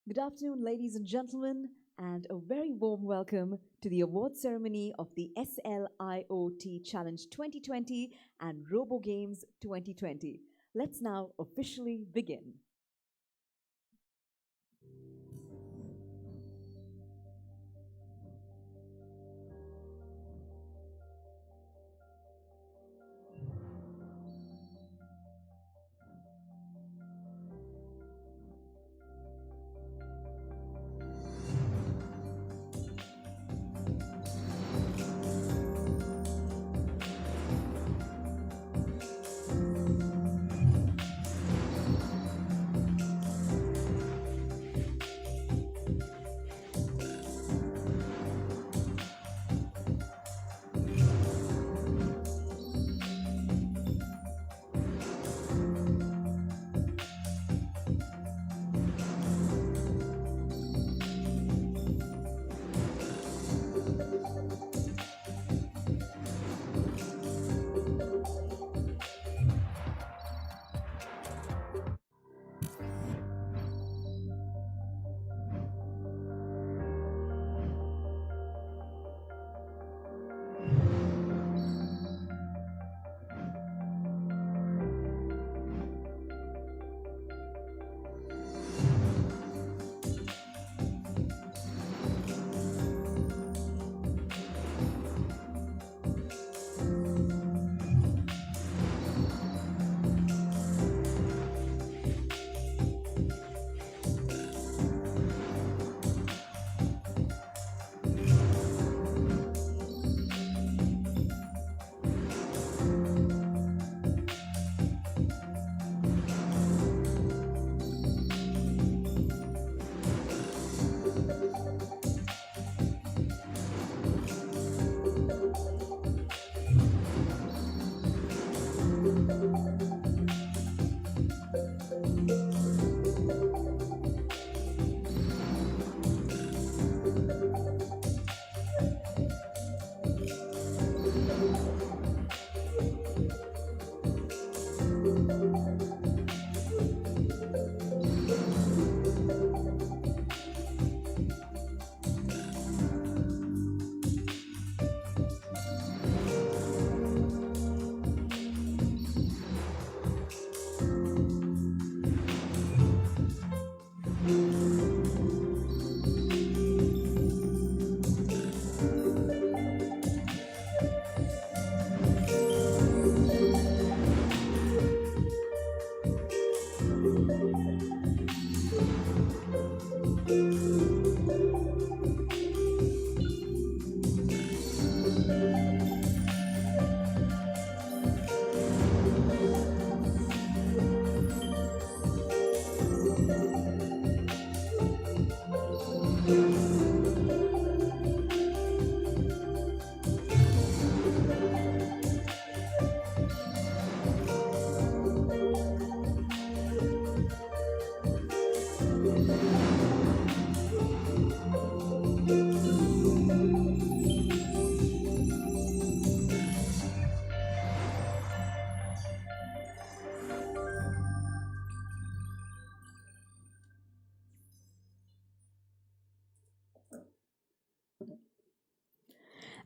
Good afternoon, ladies and gentlemen, and a very warm welcome to the award ceremony of the SLIoT Challenge 2020 and Robo Games 2020. Let's now officially begin.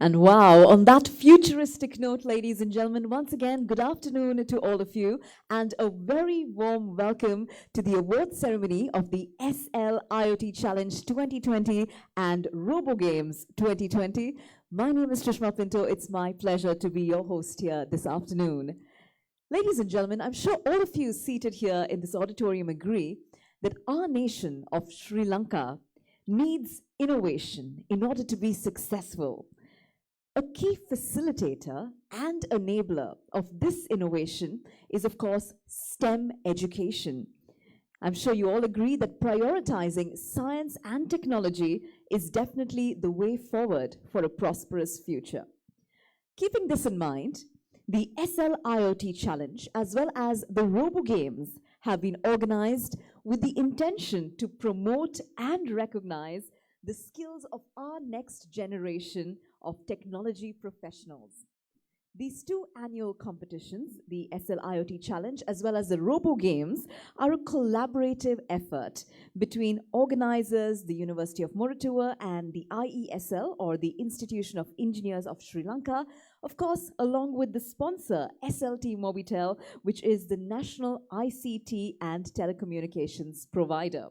And wow, on that futuristic note, ladies and gentlemen, once again, good afternoon to all of you, and a very warm welcome to the award ceremony of the SL IoT Challenge 2020 and Robo Games 2020. My name is Trishma Pinto. It's my pleasure to be your host here this afternoon. Ladies and gentlemen, I'm sure all of you seated here in this auditorium agree that our nation of Sri Lanka needs innovation in order to be successful. A key facilitator and enabler of this innovation is, of course, STEM education. I'm sure you all agree that prioritizing science and technology is definitely the way forward for a prosperous future. Keeping this in mind, the SLIoT Challenge as well as the Robo Games have been organized with the intention to promote and recognize the skills of our next generation of technology professionals. These two annual competitions, the SLIoT Challenge as well as the Robo Games, are a collaborative effort between organizers, the University of Moratuwa, and the IESL, or the Institution of Engineers of Sri Lanka, of course, along with the sponsor, SLT-MOBITEL, which is the national ICT and telecommunications provider.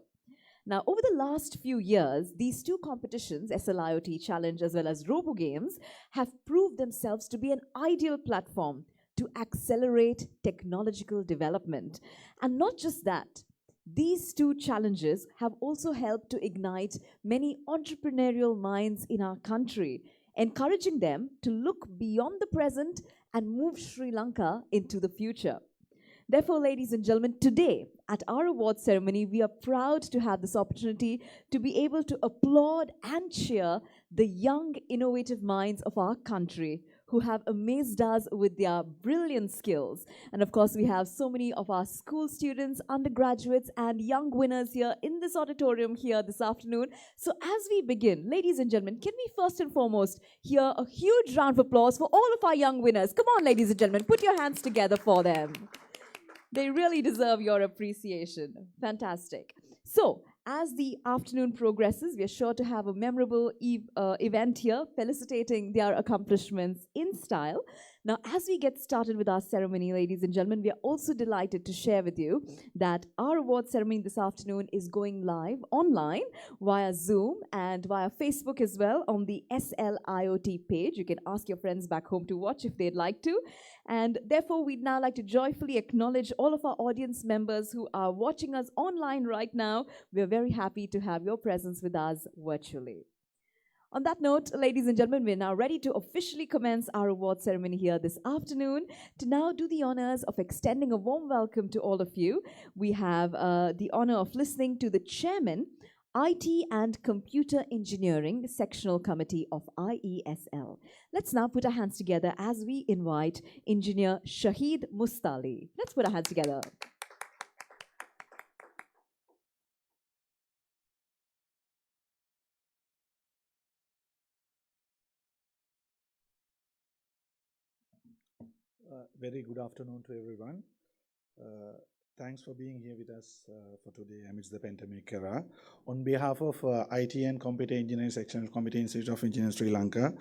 Now, over the last few years, these two competitions, SLIoT Challenge as well as Robo Games, have proved themselves to be an ideal platform to accelerate technological development. And not just that, these two challenges have also helped to ignite many entrepreneurial minds in our country, encouraging them to look beyond the present and move Sri Lanka into the future. Therefore, ladies and gentlemen, today at our awards ceremony, we are proud to have this opportunity to be able to applaud and cheer the young, innovative minds of our country who have amazed us with their brilliant skills. And of course, we have so many of our school students, undergraduates, and young winners here in this auditorium here this afternoon. So as we begin, ladies and gentlemen, can we first and foremost hear a huge round of applause for all of our young winners? Come on, ladies and gentlemen, put your hands together for them. They really deserve your appreciation. Fantastic. So, as the afternoon progresses, we are sure to have a memorable event here, felicitating their accomplishments in style. Now, as we get started with our ceremony, ladies and gentlemen, we are also delighted to share with you that our award ceremony this afternoon is going live online via Zoom and via Facebook as well on the SLIoT page. You can ask your friends back home to watch if they'd like to. And therefore, we'd now like to joyfully acknowledge all of our audience members who are watching us online right now. We're very happy to have your presence with us virtually. On that note, ladies and gentlemen, we're now ready to officially commence our award ceremony here this afternoon. To now do the honors of extending a warm welcome to all of you, we have the honor of listening to the chairman, IT and Computer Engineering Sectional Committee of IESL. Let's now put our hands together as we invite Engineer Shahid Mustali. Let's put our hands together. Very good afternoon to everyone. Thanks for being here with us for today amidst the pandemic era. On behalf of IT and Computer Engineering Sectional Committee Institute of Engineers Sri Lanka,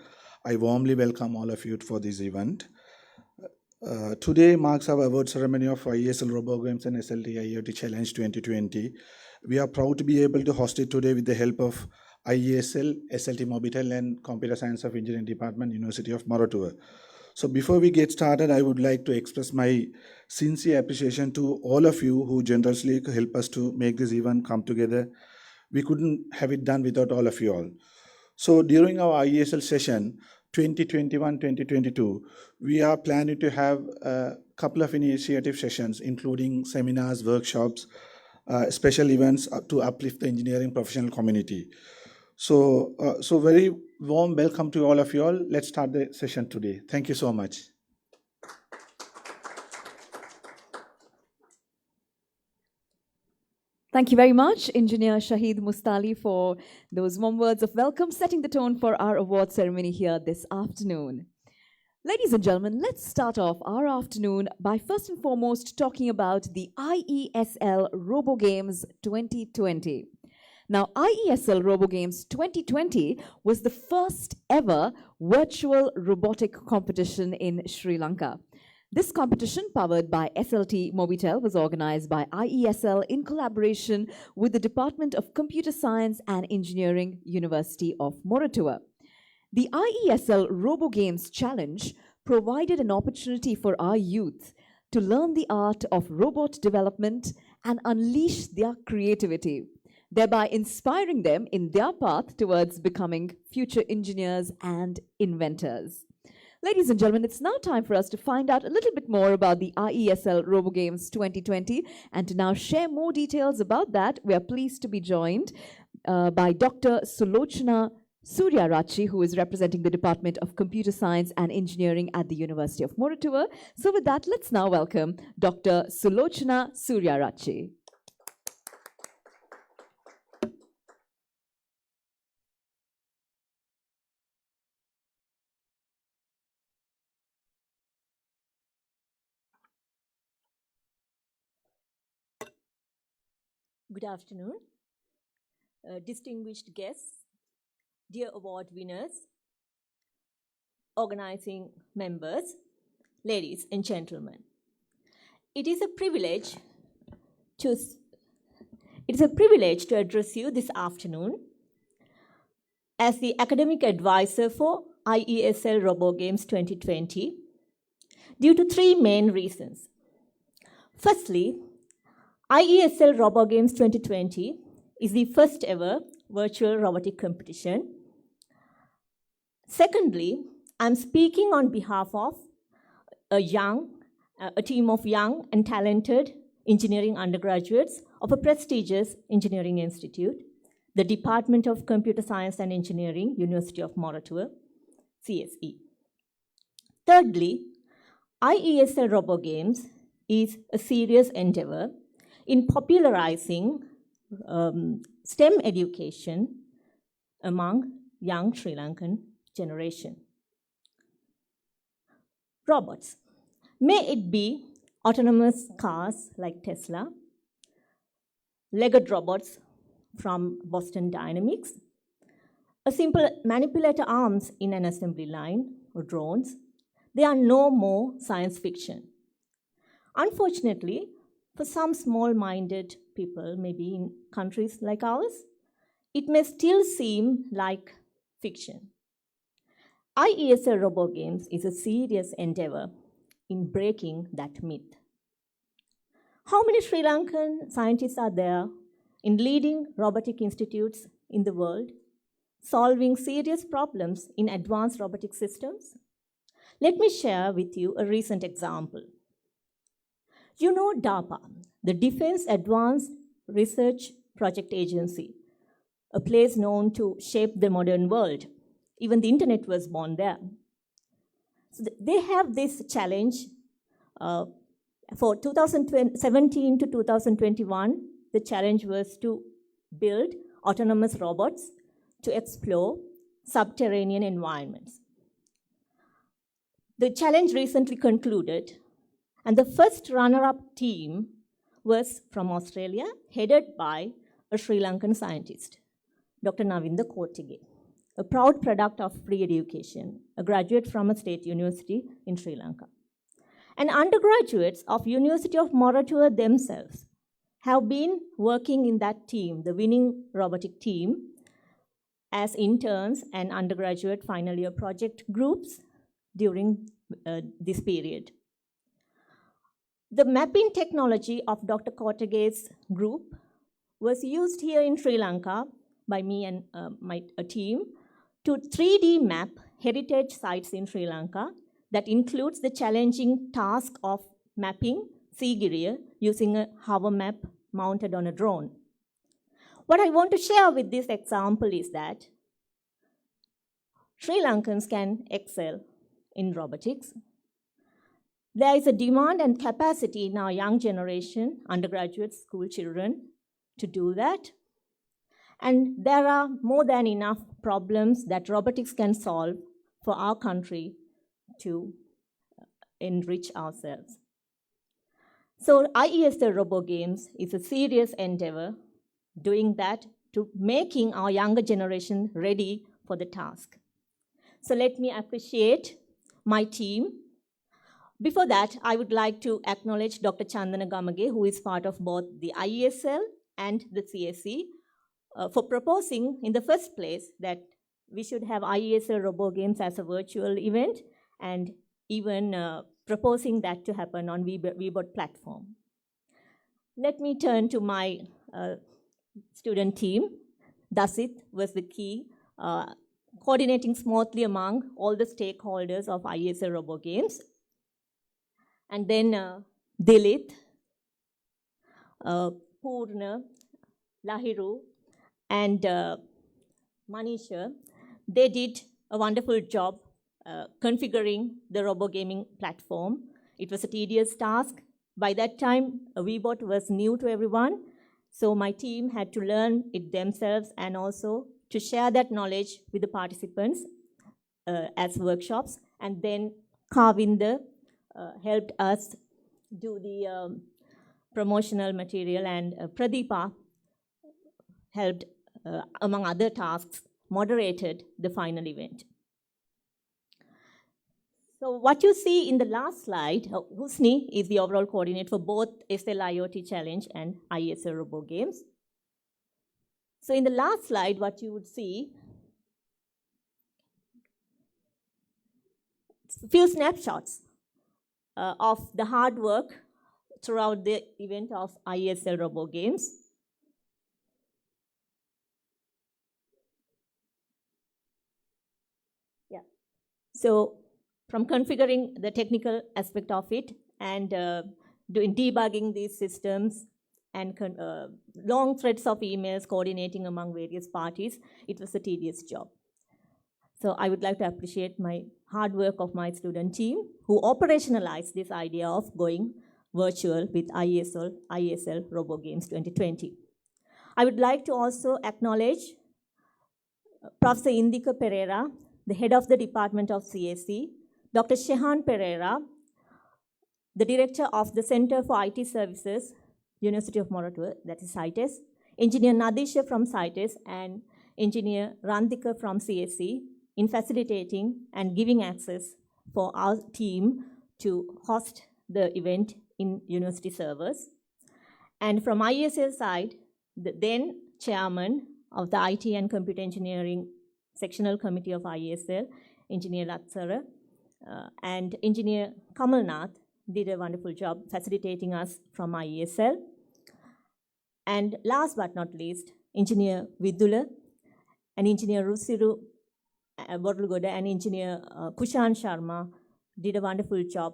I warmly welcome all of you for this event. Today marks our award ceremony of IESL ROBO GAMES and SLT-IoT Challenge 2020. We are proud to be able to host it today with the help of IESL, SLT-MOBITEL and Computer Science of Engineering Department, University of Moratuwa. So before we get started, I would like to express my sincere appreciation to all of you who generously help us to make this event come together. We couldn't have it done without all of you all. So during our IESL session 2021-2022, we are planning to have a couple of initiative sessions, including seminars, workshops, special events to uplift the engineering professional community. So very warm welcome to all of you all. Let's start the session today. Thank you so much. Thank you very much, Engineer Shahid Mustali, for those warm words of welcome, setting the tone for our award ceremony here this afternoon. Ladies and gentlemen, let's start off our afternoon by first and foremost talking about the IESL ROBO Games 2020. Now, IESL ROBO Games 2020 was the first ever virtual robotic competition in Sri Lanka. This competition, powered by SLT-MOBITEL, was organized by IESL in collaboration with the Department of Computer Science and Engineering, University of Moratuwa. The IESL ROBO Games Challenge provided an opportunity for our youth to learn the art of robot development and unleash their creativity, thereby inspiring them in their path towards becoming future engineers and inventors. Ladies and gentlemen, it's now time for us to find out a little bit more about the IESL ROBO Games 2020, and to now share more details about that, we are pleased to be joined by Dr. Sulochana Suryarachi, who is representing the Department of Computer Science and Engineering at the University of Moratuwa. So with that, let's now welcome Dr. Sulochana Suryarachi. Good afternoon, distinguished guests, dear award winners, organizing members, ladies and gentlemen. It is a privilege to address you this afternoon as the academic advisor for IESL ROBO GAMES 2020 due to three main reasons. Firstly, IESL ROBO GAMES 2020 is the first ever virtual robotic competition. Secondly, I'm speaking on behalf of a team of young and talented engineering undergraduates of a prestigious engineering institute, the Department of Computer Science and Engineering, University of Moratuwa, CSE. Thirdly, IESL ROBO GAMES is a serious endeavor in popularizing STEM education among young Sri Lankan generation. Robots. May it be autonomous cars like Tesla, legged robots from Boston Dynamics, a simple manipulator arms in an assembly line, or drones, they are no more science fiction. Unfortunately, for some small-minded people, maybe in countries like ours, it may still seem like fiction. IESL ROBO GAMES is a serious endeavor in breaking that myth. How many Sri Lankan scientists are there in leading robotic institutes in the world, solving serious problems in advanced robotic systems? Let me share with you a recent example. You know DARPA, the Defense Advanced Research Project Agency, a place known to shape the modern world. Even the internet was born there. So they have this challenge for 2017 to 2021. The challenge was to build autonomous robots to explore subterranean environments. The challenge recently concluded, and the first runner-up team was from Australia, headed by a Sri Lankan scientist, Dr. Navinda Kotige, a proud product of free education, a graduate from a state university in Sri Lanka. And undergraduates of University of Moratuwa themselves have been working in that team, the winning robotic team, as interns and undergraduate final year project groups during this period. The mapping technology of Dr. Kotege's group was used here in Sri Lanka by me and my team to 3D map heritage sites in Sri Lanka that includes the challenging task of mapping Sigiriya using a hover map mounted on a drone. What I want to share with this example is that Sri Lankans can excel in robotics. There is a demand and capacity in our young generation, undergraduate school children, to do that. And there are more than enough problems that robotics can solve for our country to enrich ourselves. So IESL ROBO GAMES is a serious endeavor doing that to making our younger generation ready for the task. So let me appreciate my team. Before that, I would like to acknowledge Dr. Chandana Gamage, who is part of both the IESL and the CSE, for proposing in the first place that we should have IESL ROBO GAMES as a virtual event, and even proposing that to happen on Weebot platform. Let me turn to my student team. Dasit was the key, coordinating smoothly among all the stakeholders of IESL ROBO GAMES. And then Dilith, Purna, Lahiru, and Manisha, they did a wonderful job configuring the robo gaming platform. It was a tedious task. By that time, Weebot was new to everyone, so my team had to learn it themselves and also to share that knowledge with the participants as workshops. And then Kavinda helped us do the promotional material, and Pradeepa helped, among other tasks, moderated the final event. So what you see in the last slide, Husni is the overall coordinator for both SLIoT Challenge and IESL Robo Games. So in the last slide, what you would see, a few snapshots of the hard work throughout the event of IESL Robo Games. Yeah. So from configuring the technical aspect of it and doing debugging these systems and long threads of emails coordinating among various parties, it was a tedious job. So I would like to appreciate my hard work of my student team who operationalized this idea of going virtual with IESL Robo Games 2020. I would like to also acknowledge Professor Indika Pereira, the head of the Department of CSE, Dr. Shehan Pereira, the director of the Center for IT Services, University of Moratuwa, that is CITES, Engineer Nadisha from CITES, and Engineer Randika from CSE, in facilitating and giving access for our team to host the event in university servers. And from IESL side, the then chairman of the IT and Computer Engineering Sectional Committee of IESL, Engineer Latsara, and Engineer Kamalnath did a wonderful job facilitating us from IESL. And last but not least, Engineer Vidula and Engineer Rusiru Borlugoda and Engineer Kushan Sharma did a wonderful job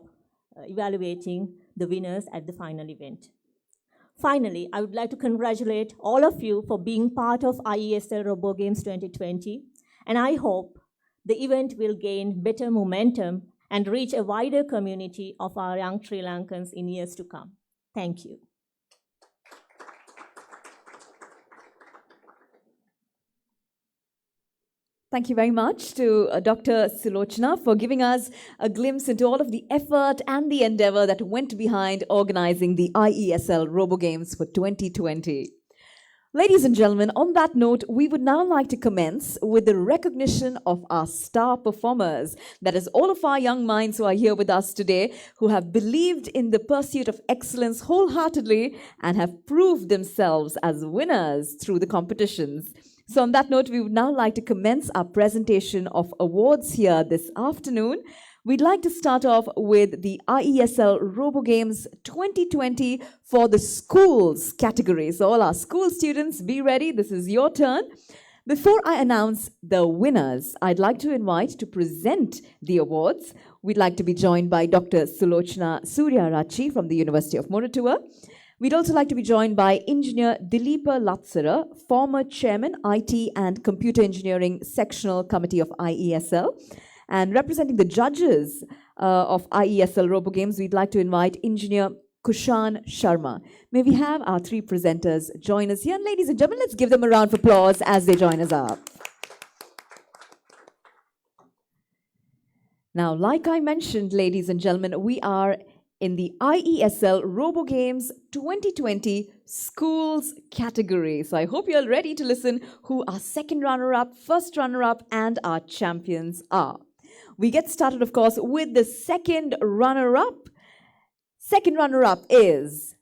evaluating the winners at the final event. Finally, I would like to congratulate all of you for being part of IESL Robo Games 2020, and I hope the event will gain better momentum and reach a wider community of our young Sri Lankans in years to come. Thank you. Thank you very much to Dr. Sulochana for giving us a glimpse into all of the effort and the endeavor that went behind organizing the IESL Robo Games for 2020. Ladies and gentlemen, on that note, we would now like to commence with the recognition of our star performers. That is all of our young minds who are here with us today, who have believed in the pursuit of excellence wholeheartedly and have proved themselves as winners through the competitions. So on that note, we would now like to commence our presentation of awards here this afternoon. We'd like to start off with the IESL Robo Games 2020 for the schools category. So all our school students, be ready. This is your turn. Before I announce the winners, I'd like to invite to present the awards. We'd like to be joined by Dr. Sulochana Suryarachi from the University of Moratuwa. We'd also like to be joined by Engineer Dileepa Latsara, former Chairman, IT and Computer Engineering Sectional Committee of IESL. And representing the judges of IESL Robo Games, we'd like to invite Engineer Kushan Sharma. May we have our three presenters join us here. And ladies and gentlemen, let's give them a round of applause as they join us up. Now, like I mentioned, ladies and gentlemen, we are in the IESL Robo Games 2020 Schools category. So I hope you're ready to listen who our second runner-up, first runner-up, and our champions are. We get started, of course, with the second runner-up. Second runner-up is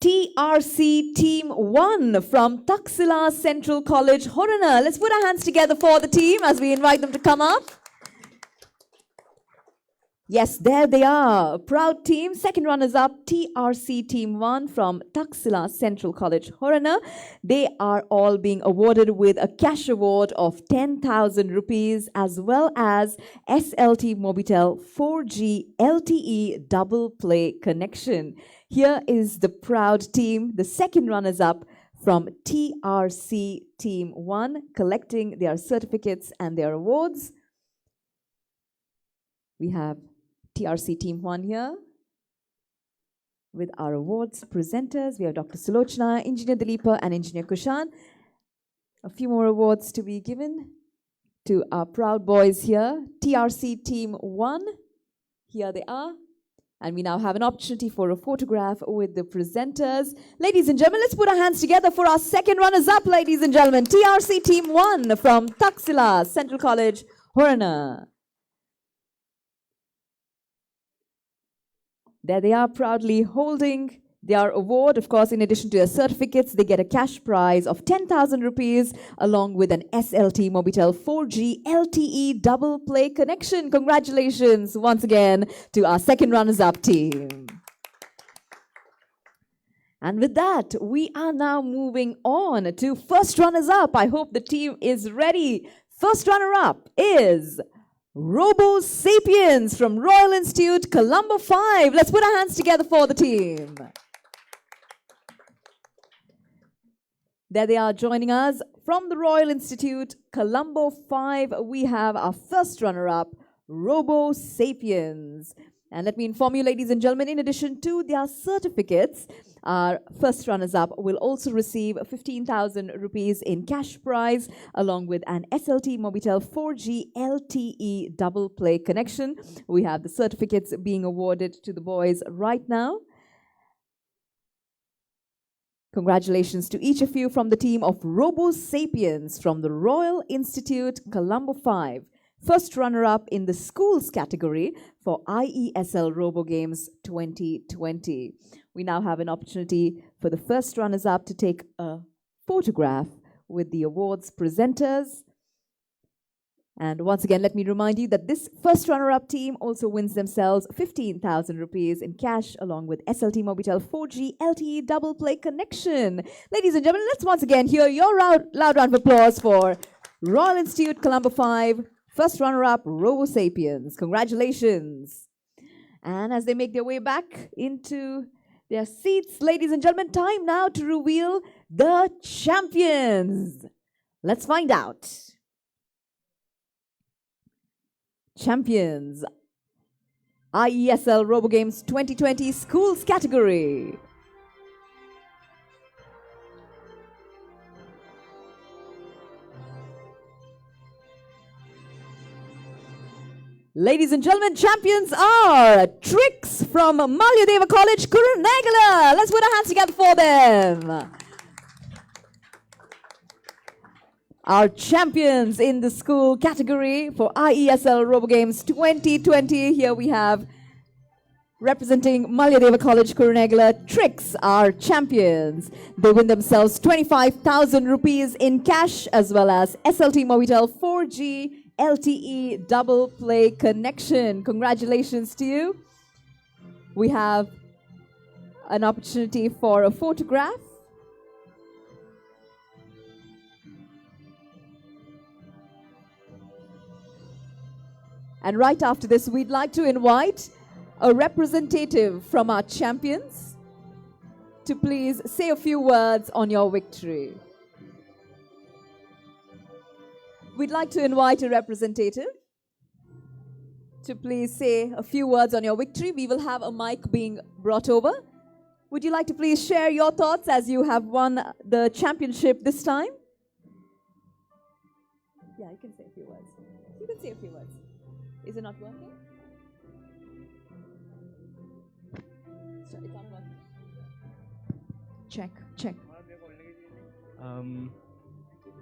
TRC Team 1 from Taxila Central College, Horana. Let's put our hands together for the team as we invite them to come up. Yes, there they are. A proud team. Second runners-up, TRC Team 1 from Taxila Central College, Horana. They are all being awarded with a cash award of 10,000 rupees as well as SLT-MOBITEL 4G LTE double play connection. Here is the proud team, the second runners-up from TRC Team 1, collecting their certificates and their awards. We have TRC Team 1 here with our awards presenters. We have Dr. Sulochana, Engineer Dileepa, and Engineer Kushan. A few more awards to be given to our proud boys here. TRC Team 1, here they are. And we now have an opportunity for a photograph with the presenters. Ladies and gentlemen, let's put our hands together for our second runners-up, ladies and gentlemen. TRC Team 1 from Taxila Central College, Horana. There they are, proudly holding their award. Of course, in addition to their certificates, they get a cash prize of 10,000 rupees along with an SLT-MOBITEL 4G LTE double play connection. Congratulations once again to our second runners-up team. And with that, we are now moving on to first runners-up. I hope the team is ready. First runner-up is Robo Sapiens from Royal Institute, Colombo 5. Let's put our hands together for the team. There they are joining us from the Royal Institute, Colombo 5. We have our first runner-up, Robo Sapiens. And let me inform you, ladies and gentlemen, in addition to their certificates, our first runners-up will also receive 15,000 rupees in cash prize, along with an SLT-MOBITEL 4G LTE double play connection. We have the certificates being awarded to the boys right now. Congratulations to each of you from the team of Robo Sapiens from the Royal Institute, Colombo 5. First runner-up in the schools category for IESL ROBO GAMES 2020. We now have an opportunity for the first runners-up to take a photograph with the awards presenters. And once again, let me remind you that this first runner-up team also wins themselves 15,000 rupees in cash along with SLT-MOBITEL 4G LTE double play connection. Ladies and gentlemen, let's once again hear your loud round of applause for Royal Institute Colombo 5, first runner-up Robo Sapiens. Congratulations. And as they make their way back into their seats, ladies and gentlemen, time now to reveal the champions. Let's find out. Champions, IESL ROBO GAMES 2020 Schools category. Ladies and gentlemen, champions are Tricks from Malyadeva College, Kurunegala. Let's put our hands together for them. Our champions in the school category for IESL ROBO GAMES 2020. Here we have, representing Malyadeva College, Kurunegala, Tricks, our champions. They win themselves 25,000 rupees in cash as well as SLT-MOBITEL 4G LTE double play connection. Congratulations to you. We have an opportunity for a photograph. And right after this, we'd like to invite a representative from our champions to please say a few words on your victory. We'd like to invite a representative to please say a few words on your victory. We will have a mic being brought over. Would you like to please share your thoughts as you have won the championship this time? Yeah, you can say a few words. You can say a few words. Is it not working? So it's not working. Check.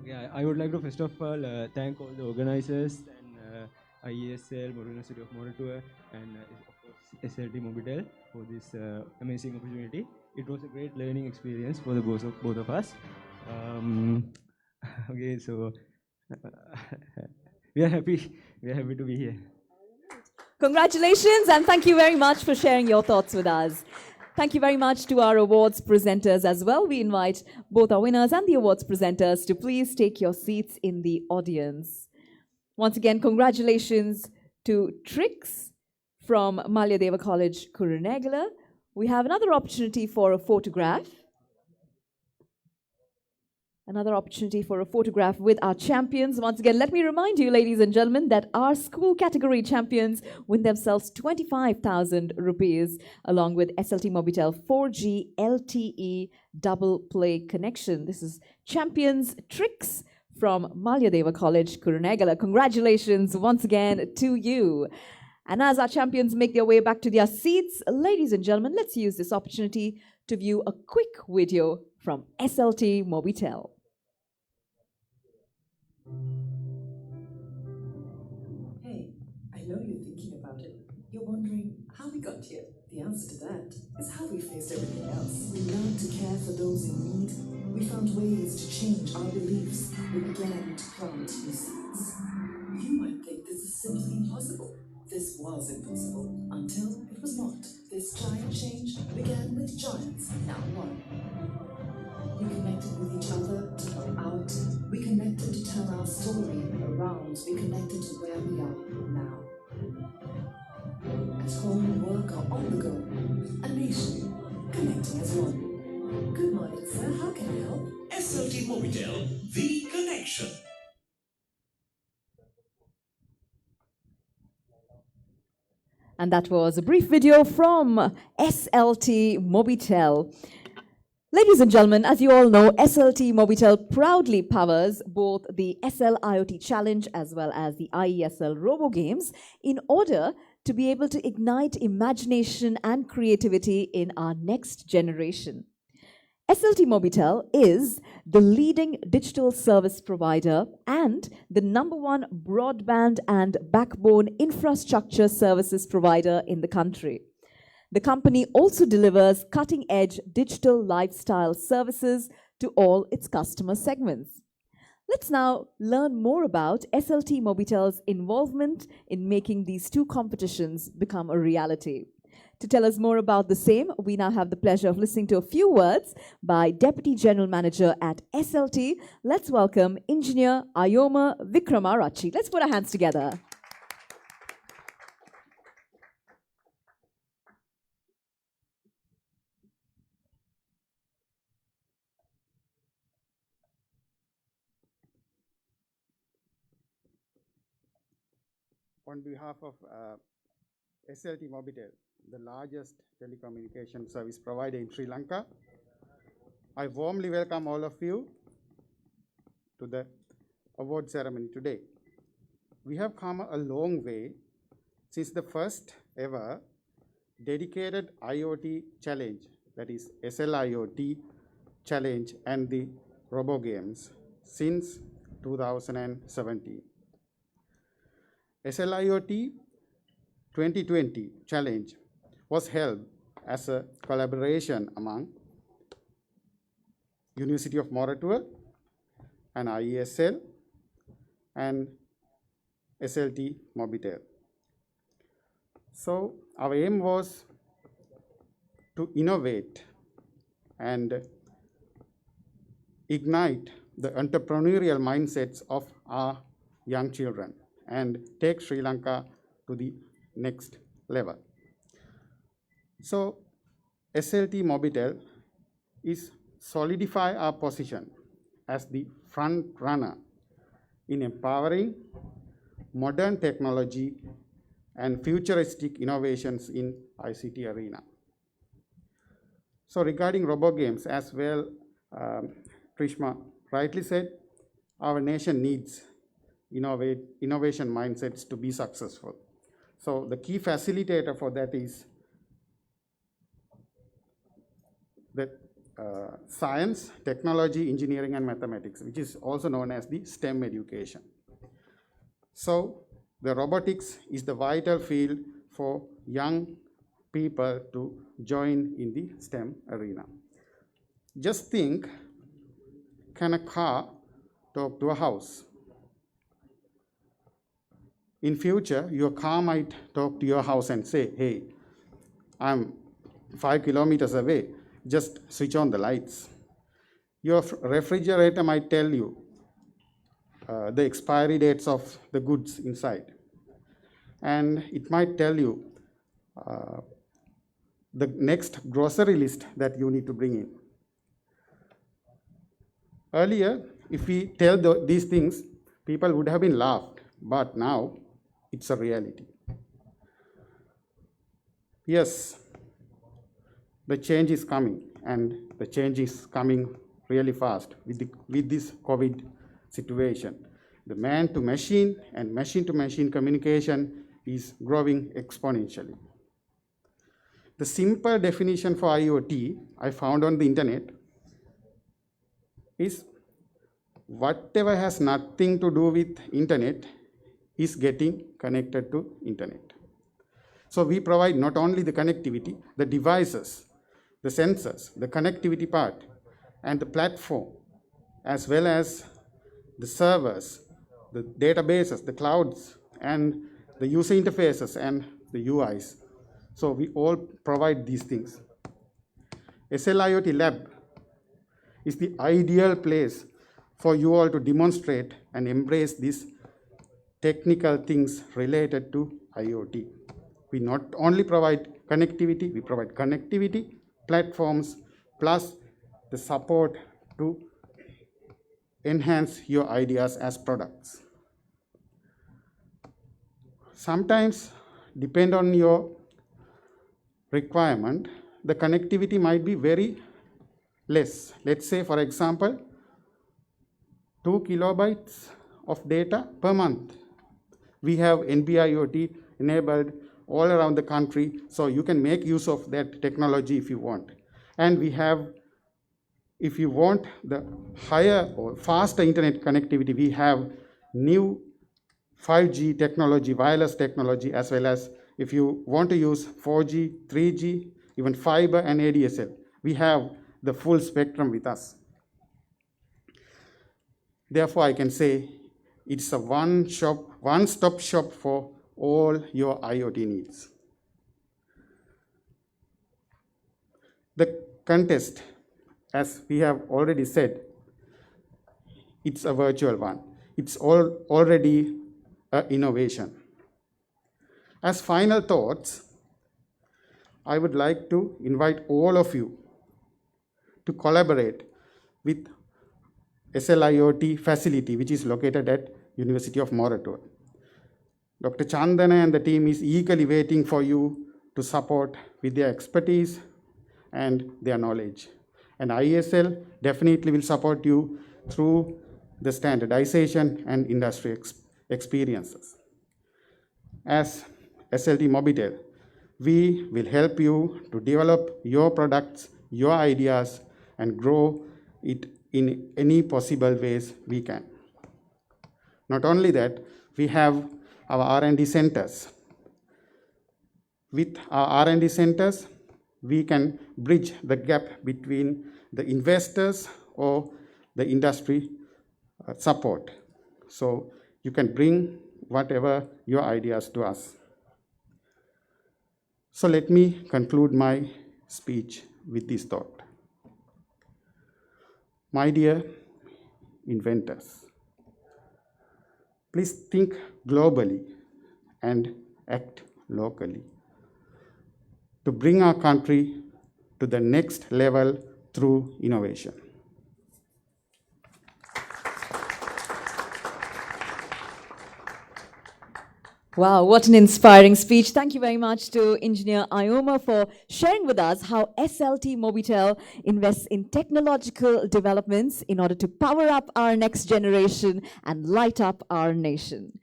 Yeah, I would like to first of all thank all the organizers and IESL, University of Moratuwa, and of course SLT-MOBITEL for this amazing opportunity. It was a great learning experience for the both of us. Okay, so we are happy to be here. Congratulations and thank you very much for sharing your thoughts with us. Thank you very much to our awards presenters as well. We invite both our winners and the awards presenters to please take your seats in the audience. Once again, congratulations to Tricks from Malyadeva College, Kurunegala. We have another opportunity for a photograph. Another opportunity for a photograph with our champions. Once again, let me remind you, ladies and gentlemen, that our school category champions win themselves 25,000 rupees along with SLT-MOBITEL 4G LTE double play connection. This is champions Tricks from Malyadeva College, Kurunegala. Congratulations once again to you. And as our champions make their way back to their seats, ladies and gentlemen, let's use this opportunity to view a quick video from SLT-MOBITEL. Hey, I know you're thinking about it. You're wondering how we got here. The answer to that is how we faced everything else. We learned to care for those in need. We found ways to change our beliefs. We began to plant new seeds. You might think this is simply impossible. This was impossible until it was not. This giant change began with giants, now one. We connected with each other to help out. We connected to tell our story around. We connected to where we are now. At home, work, or on the go. A nation connecting as one. Good morning, sir. How can I help? SLT-MOBITEL, the connection. And that was a brief video from SLT-MOBITEL. Ladies and gentlemen, as you all know, SLT-MOBITEL proudly powers both the SLIoT Challenge as well as the IESL ROBO Games in order to be able to ignite imagination and creativity in our next generation. SLT-MOBITEL is the leading digital service provider and the #1 broadband and backbone infrastructure services provider in the country. The company also delivers cutting-edge digital lifestyle services to all its customer segments. Let's now learn more about SLT-MOBITEL's involvement in making these two competitions become a reality. To tell us more about the same, we now have the pleasure of listening to a few words by Deputy General Manager at SLT. Let's welcome Engineer Ayoma Vikramarachi. Let's put our hands together. On behalf of SLT-MOBITEL, the largest telecommunication service provider in Sri Lanka, I warmly welcome all of you to the award ceremony today. We have come a long way since the first ever dedicated IoT challenge, that is SLIoT challenge and the Robo Games since 2017. SLIoT 2020 challenge was held as a collaboration among University of Moratuwa and IESL and SLT-MOBITEL. So our aim was to innovate and ignite the entrepreneurial mindsets of our young children and take Sri Lanka to the next level. So SLT-MOBITEL is solidify our position as the front runner in empowering modern technology and futuristic innovations in ICT arena. So regarding Robo Games, as well, Trishma rightly said, our nation needs innovation mindsets to be successful. So the key facilitator for that is the science, technology, engineering, and mathematics, which is also known as the STEM education. So the robotics is the vital field for young people to join in the STEM arena. Just think, can a car talk to a house? In future, your car might talk to your house and say, hey, I'm 5 kilometers away, just switch on the lights. Your refrigerator might tell you the expiry dates of the goods inside. And it might tell you the next grocery list that you need to bring in. Earlier, if we tell these things, people would have been laughed, but now it's a reality. Yes, the change is coming, and the change is coming really fast with this COVID situation. The man-to-machine and machine-to-machine communication is growing exponentially. The simple definition for IoT I found on the internet is whatever has nothing to do with internet is getting connected to internet. So we provide not only the connectivity, the devices, the sensors, the connectivity part, and the platform, as well as the servers, the databases, the clouds, and the user interfaces and the UIs. So we all provide these things. SLIoT Lab is the ideal place for you all to demonstrate and embrace these technical things related to IoT. We not only provide connectivity, we provide connectivity, platforms, plus the support to enhance your ideas as products. Sometimes, depend on your requirement, the connectivity might be very less. Let's say, for example, 2 kilobytes of data per month. We have NB-IoT enabled all around the country, so you can make use of that technology if you want. And we have, if you want the higher or faster internet connectivity, we have new 5G technology, wireless technology, as well as if you want to use 4G, 3G, even fiber and ADSL, we have the full spectrum with us. Therefore, I can say it's a one-stop shop for all your IoT needs. The contest, as we have already said, it's a virtual one. It's already an innovation. As final thoughts, I would like to invite all of you to collaborate with SLIoT facility, which is located at University of Moratuwa. Dr. Chandana and the team is eagerly waiting for you to support with their expertise and their knowledge. And IESL definitely will support you through the standardization and industry experiences. As SLT-MOBITEL, we will help you to develop your products, your ideas, and grow it in any possible ways we can. Not only that, we have our R&D centers. With our R&D centers, we can bridge the gap between the investors or the industry support. So you can bring whatever your ideas to us. So let me conclude my speech with this thought. My dear inventors, please think globally and act locally to bring our country to the next level through innovation. Wow, what an inspiring speech. Thank you very much to Engineer Ioma for sharing with us how SLT-MOBITEL invests in technological developments in order to power up our next generation and light up our nation.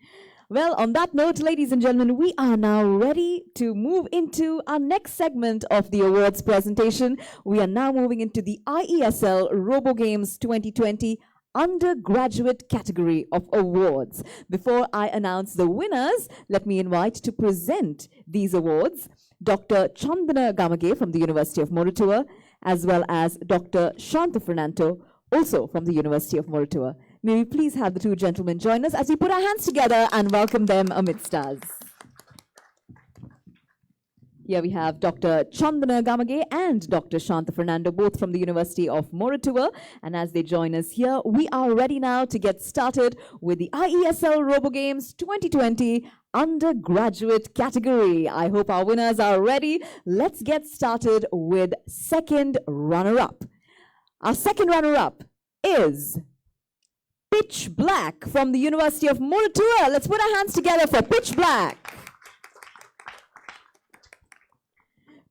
Well, on that note, ladies and gentlemen, we are now ready to move into our next segment of the awards presentation. We are now moving into the IESL ROBO GAMES 2020 undergraduate category of awards. Before I announce the winners, let me invite to present these awards Dr. Chandana Gamage from the University of Moratuwa, as well as Dr. Shanta Fernando, also from the University of Moratuwa. May we please have the two gentlemen join us as we put our hands together and welcome them amidst us. Here we have Dr. Chandana Gamage and Dr. Shanta Fernando, both from the University of Moratuwa. And as they join us here, we are ready now to get started with the IESL ROBO GAMES 2020 undergraduate category. I hope our winners are ready. Let's get started with second runner-up. Our second runner-up is Pitch Black from the University of Moratuwa. Let's put our hands together for Pitch Black.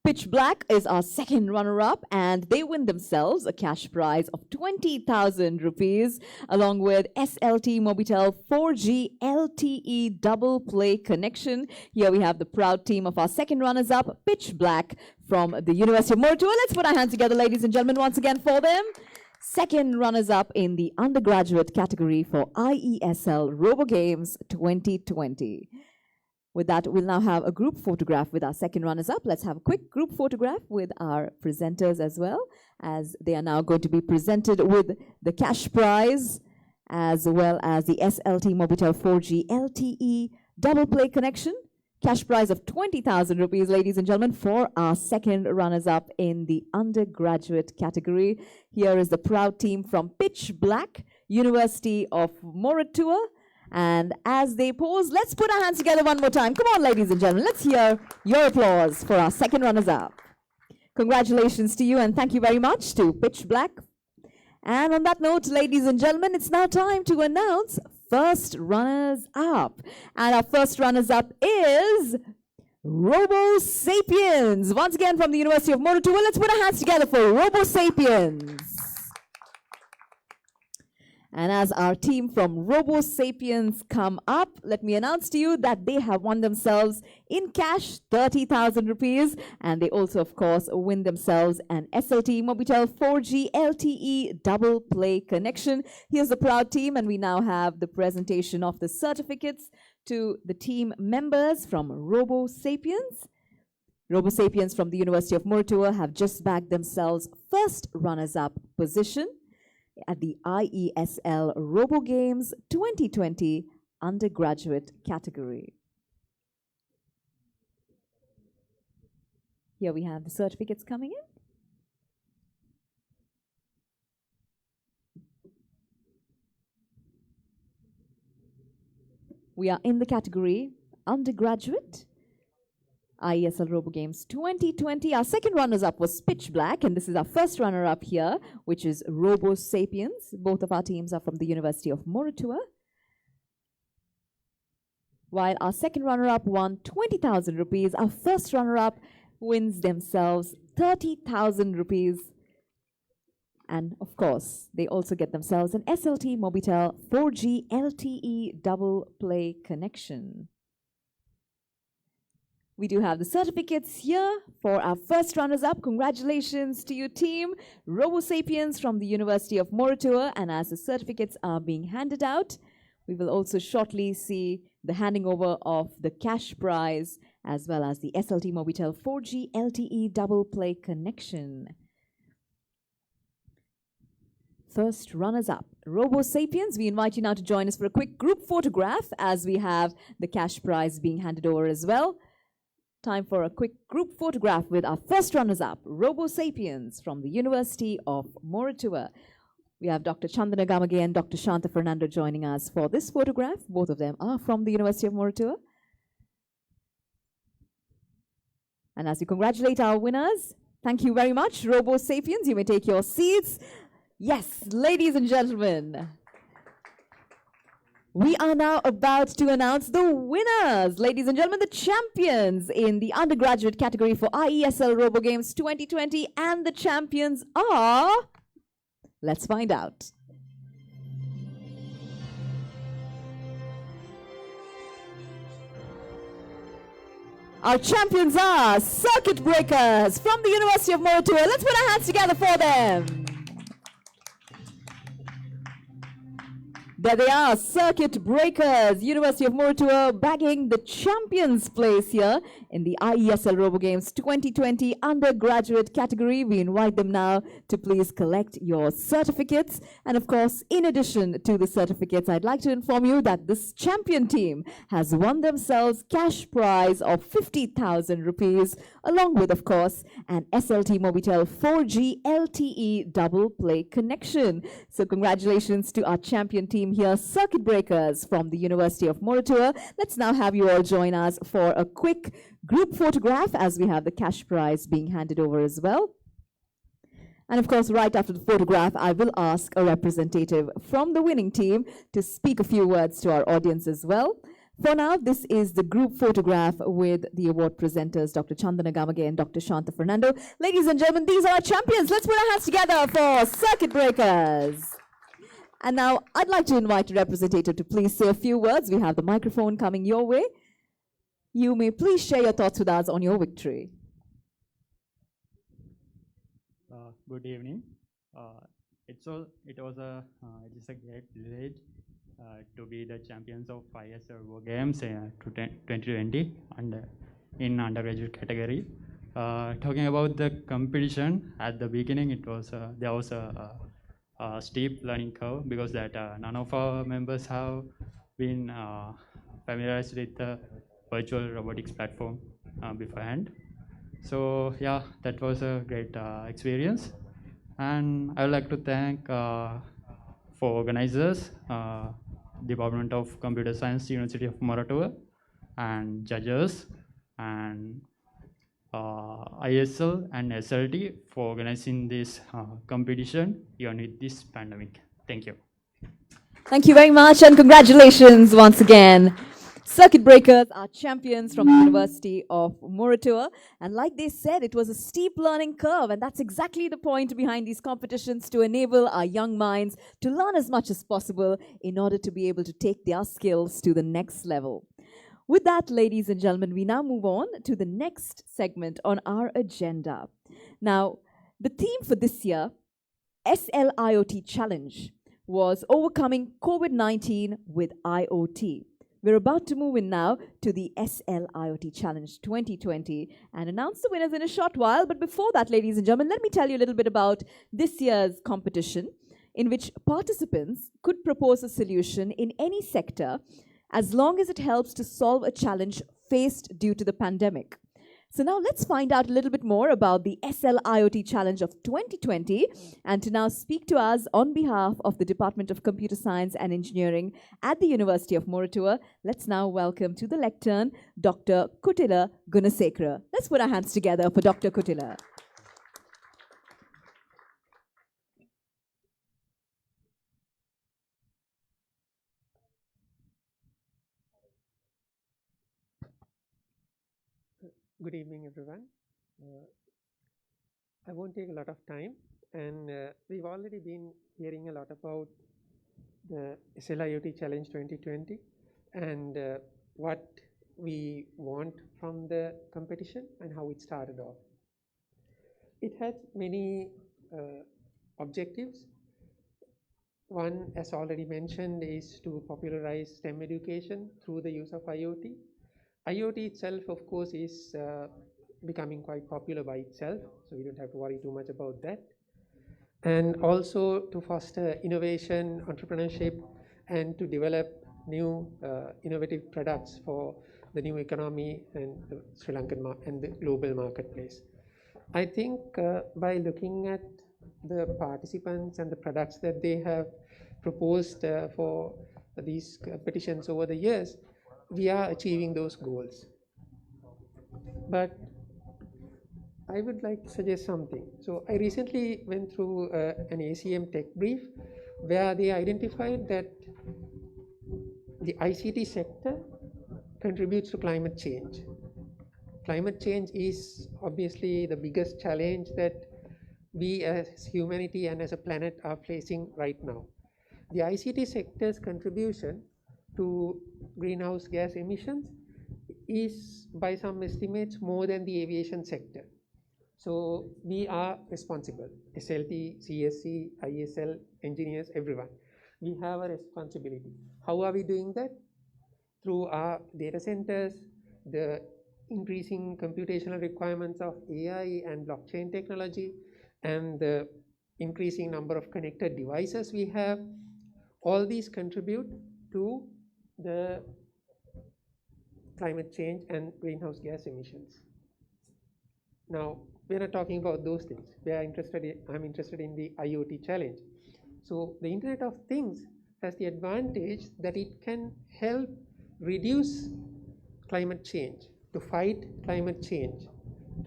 Pitch Black is our second runner-up, and they win themselves a cash prize of 20,000 rupees, along with SLT-MOBITEL 4G LTE double play connection. Here we have the proud team of our second runners-up, Pitch Black from the University of Moratuwa. Let's put our hands together, ladies and gentlemen, once again for them. Second runners-up in the undergraduate category for IESL ROBO GAMES 2020. With that, we'll now have a group photograph with our second runners-up. Let's have a quick group photograph with our presenters as well, as they are now going to be presented with the cash prize, as well as the SLT-MOBITEL 4G LTE double play connection. Cash prize of 20,000 rupees, ladies and gentlemen, for our second runners-up in the undergraduate category. Here is the proud team from Pitch Black, University of Moratuwa. And as they pose, let's put our hands together one more time. Come on, ladies and gentlemen, let's hear your applause for our second runners-up. Congratulations to you, and thank you very much to Pitch Black. And on that note, ladies and gentlemen, it's now time to announce first runners-up. And our first runners-up is Robo Sapiens. Once again from the University of Moratuwa, let's put our hands together for Robo Sapiens. And as our team from Robo Sapiens come up, let me announce to you that they have won themselves in cash 30,000 rupees. And they also, of course, win themselves an SLT-MOBITEL 4G LTE double play connection. Here's the proud team, and we now have the presentation of the certificates to the team members from Robo Sapiens. Robo Sapiens from the University of Moratuwa have just bagged themselves first runners-up position at the IESL ROBO GAMES 2020 undergraduate category. Here we have the certificates coming in. We are in the category undergraduate IESL ROBO GAMES 2020. Our second runners-up was Pitch Black, and this is our first runner-up here, which is Robo Sapiens. Both of our teams are from the University of Moratuwa. While our second runner-up won 20,000 rupees, our first runner-up wins themselves 30,000 rupees. And of course, they also get themselves an SLT-MOBITEL 4G LTE double play connection. We do have the certificates here for our first runners-up. Congratulations to your team, Robo Sapiens from the University of Moratuwa. And as the certificates are being handed out, we will also shortly see the handing over of the cash prize as well as the SLT-MOBITEL 4G LTE double play connection. First runners-up, Robo Sapiens. We invite you now to join us for a quick group photograph as we have the cash prize being handed over as well. Time for a quick group photograph with our first runners-up, Robo Sapiens from the University of Moratuwa. We have Dr. Chandana Gamage and Dr. Shanta Fernando joining us for this photograph. Both of them are from the University of Moratuwa. And as we congratulate our winners, thank you very much, Robo Sapiens. You may take your seats. Yes, ladies and gentlemen, we are now about to announce the winners. Ladies and gentlemen, the champions in the undergraduate category for IESL ROBO GAMES 2020. And the champions are... Let's find out. Our champions are Circuit Breakers from the University of Moratuwa. Let's put our hands together for them. There they are, Circuit Breakers, University of Moratuwa, bagging the champions place here in the IESL ROBO GAMES 2020 undergraduate category. We invite them now to please collect your certificates. And of course, in addition to the certificates, I'd like to inform you that this champion team has won themselves cash prize of 50,000 rupees, along with, of course, an SLT-MOBITEL 4G LTE double play connection. So congratulations to our champion team here, Circuit Breakers from the University of Moratuwa. Let's now have you all join us for a quick group photograph as we have the cash prize being handed over as well. And of course, right after the photograph, I will ask a representative from the winning team to speak a few words to our audience as well. For now, this is the group photograph with the award presenters, Dr. Chandana Gamage and Dr. Shanta Fernando. Ladies and gentlemen, these are our champions. Let's put our hands together for circuit breakers. And now I'd like to invite a representative to please say a few words. We have the microphone coming your way. You may please share your thoughts with us on your victory. Good evening. It is a great privilege to be the champions of IESL ROBO GAMES 2020 and in undergraduate category. Talking about the competition, at the beginning there was a steep learning curve because that none of our members have been familiarized with the virtual robotics platform beforehand. So yeah, that was a great experience, and I would like to thank for organizers, Department of Computer Science, University of Moratuwa, and judges, and IESL and SLT for organizing this competition even with this pandemic. Thank you. Thank you very much and congratulations once again. Circuit breakers are champions from the University of Moratuwa, and like they said, it was a steep learning curve, and that's exactly the point behind these competitions, to enable our young minds to learn as much as possible in order to be able to take their skills to the next level. With that, ladies and gentlemen, we now move on to the next segment on our agenda. Now, the theme for this year, SLIoT Challenge, was overcoming COVID-19 with IoT. We're about to move in now to the SLIoT Challenge 2020 and announce the winners in a short while. But before that, ladies and gentlemen, let me tell you a little bit about this year's competition, in which participants could propose a solution in any sector as long as it helps to solve a challenge faced due to the pandemic. So now let's find out a little bit more about the SLIoT Challenge of 2020. And to now speak to us on behalf of the Department of Computer Science and Engineering at the University of Moratuwa, let's now welcome to the lectern Dr. Kutila Gunasekara. Let's put our hands together for Dr. Kutila. Good evening, everyone. I won't take a lot of time, and we've already been hearing a lot about the SLIoT Challenge 2020 and what we want from the competition and how it started off. It had many objectives. One, as already mentioned, is to popularize STEM education through the use of IoT. IoT itself, of course, is becoming quite popular by itself, so we don't have to worry too much about that. And also to foster innovation, entrepreneurship, and to develop new innovative products for the new economy and the Sri Lankan and the global marketplace. I think by looking at the participants and the products that they have proposed for these competitions over the years, we are achieving those goals. But I would like to suggest something. So I recently went through an ACM tech brief where they identified that the ICT sector contributes to climate change. Climate change is obviously the biggest challenge that we as humanity and as a planet are facing right now. The ICT sector's contribution to greenhouse gas emissions is, by some estimates, more than the aviation sector. So we are responsible. SLT, CSC, IESL, engineers, everyone. We have a responsibility. How are we doing that? Through our data centers, the increasing computational requirements of AI and blockchain technology, and the increasing number of connected devices we have. All these contribute to the climate change and greenhouse gas emissions. Now, we're not talking about those things. I'm interested in the IoT challenge. So the Internet of Things has the advantage that it can help reduce climate change, to fight climate change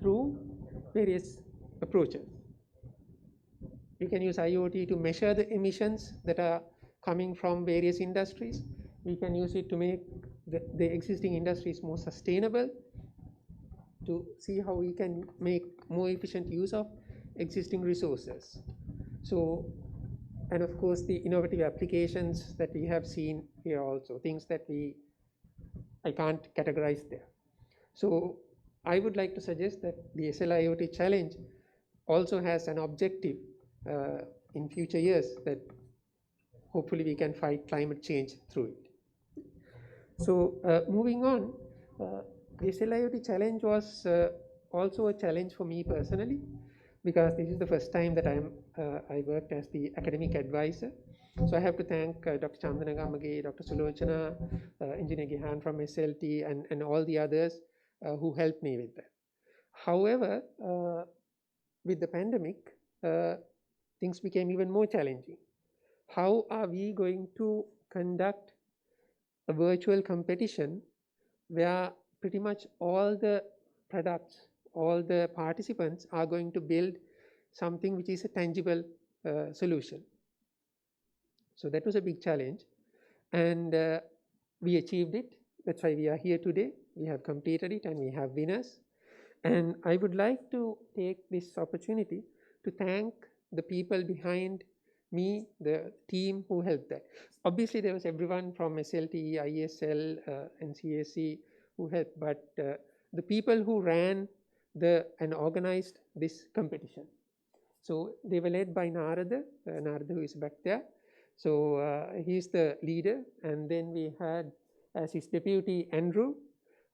through various approaches. We can use IoT to measure the emissions that are coming from various industries. We can use it to make the existing industry is more sustainable, to see how we can make more efficient use of existing resources. So, and of course the innovative applications that we have seen here also, things that I can't categorize there. So I would like to suggest that the SLIoT challenge also has an objective in future years, that hopefully we can fight climate change through it. So moving on, the SLIoT challenge was also a challenge for me personally, because this is the first time that I worked as the academic advisor. So I have to thank Dr. Chandana Gamage, Dr. Sulochana, Engineer Gihan from SLT, and all the others who helped me with that. However, with the pandemic, things became even more challenging. How are we going to conduct a virtual competition where pretty much all the products, all the participants are going to build something which is a tangible solution? So that was a big challenge, and we achieved it. That's why we are here today. We have completed it and we have winners. And I would like to take this opportunity to thank the people behind me, the team who helped that. Obviously there was everyone from SLT, IESL, and CAC who helped, but the people who ran and organized this competition. So they were led by Narada who is back there. So he's the leader, and then we had as his deputy Andrew.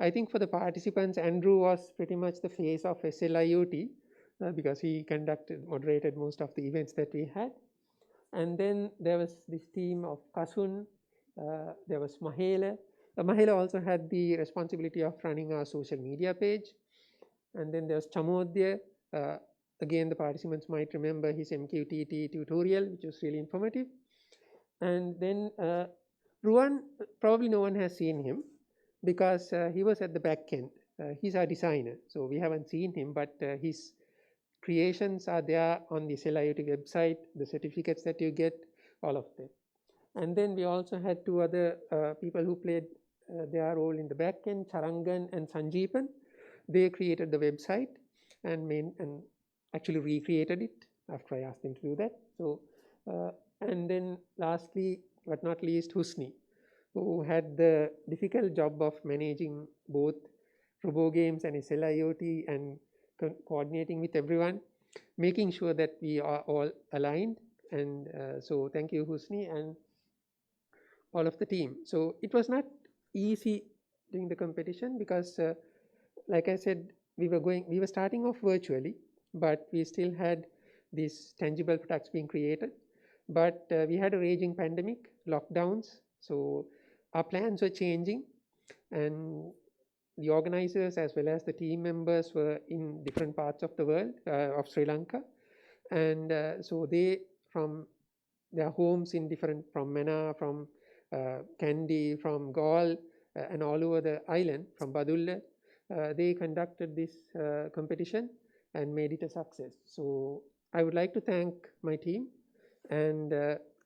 I think for the participants, Andrew was pretty much the face of SLIoT because he moderated most of the events that we had. And then there was this team of Kasun, there was Mahela. Mahela also had the responsibility of running our social media page. And then there was Chamodya. Again, the participants might remember his MQTT tutorial, which was really informative. And then Ruan, probably no one has seen him because he was at the back end. He's our designer, so we haven't seen him, but his creations are there on the SLIoT website, the certificates that you get, all of them. And then we also had two other people who played their role in the back end, Charangan and Sanjeepan. They created the website and actually recreated it after I asked them to do that. So, and then lastly, but not least, Husni, who had the difficult job of managing both Robo Games and SLIoT and coordinating with everyone, making sure that we are all aligned. And so thank you, Husni, and all of the team. So it was not easy doing the competition because like I said, we were starting off virtually, but we still had these tangible products being created. But we had a raging pandemic, lockdowns, so our plans were changing, and the organizers as well as the team members were in different parts of the world, of Sri Lanka, and so they, from their homes in from Mena, from Kandy, from Gaul, and all over the island, from Badulla, they conducted this competition and made it a success. So I would like to thank my team and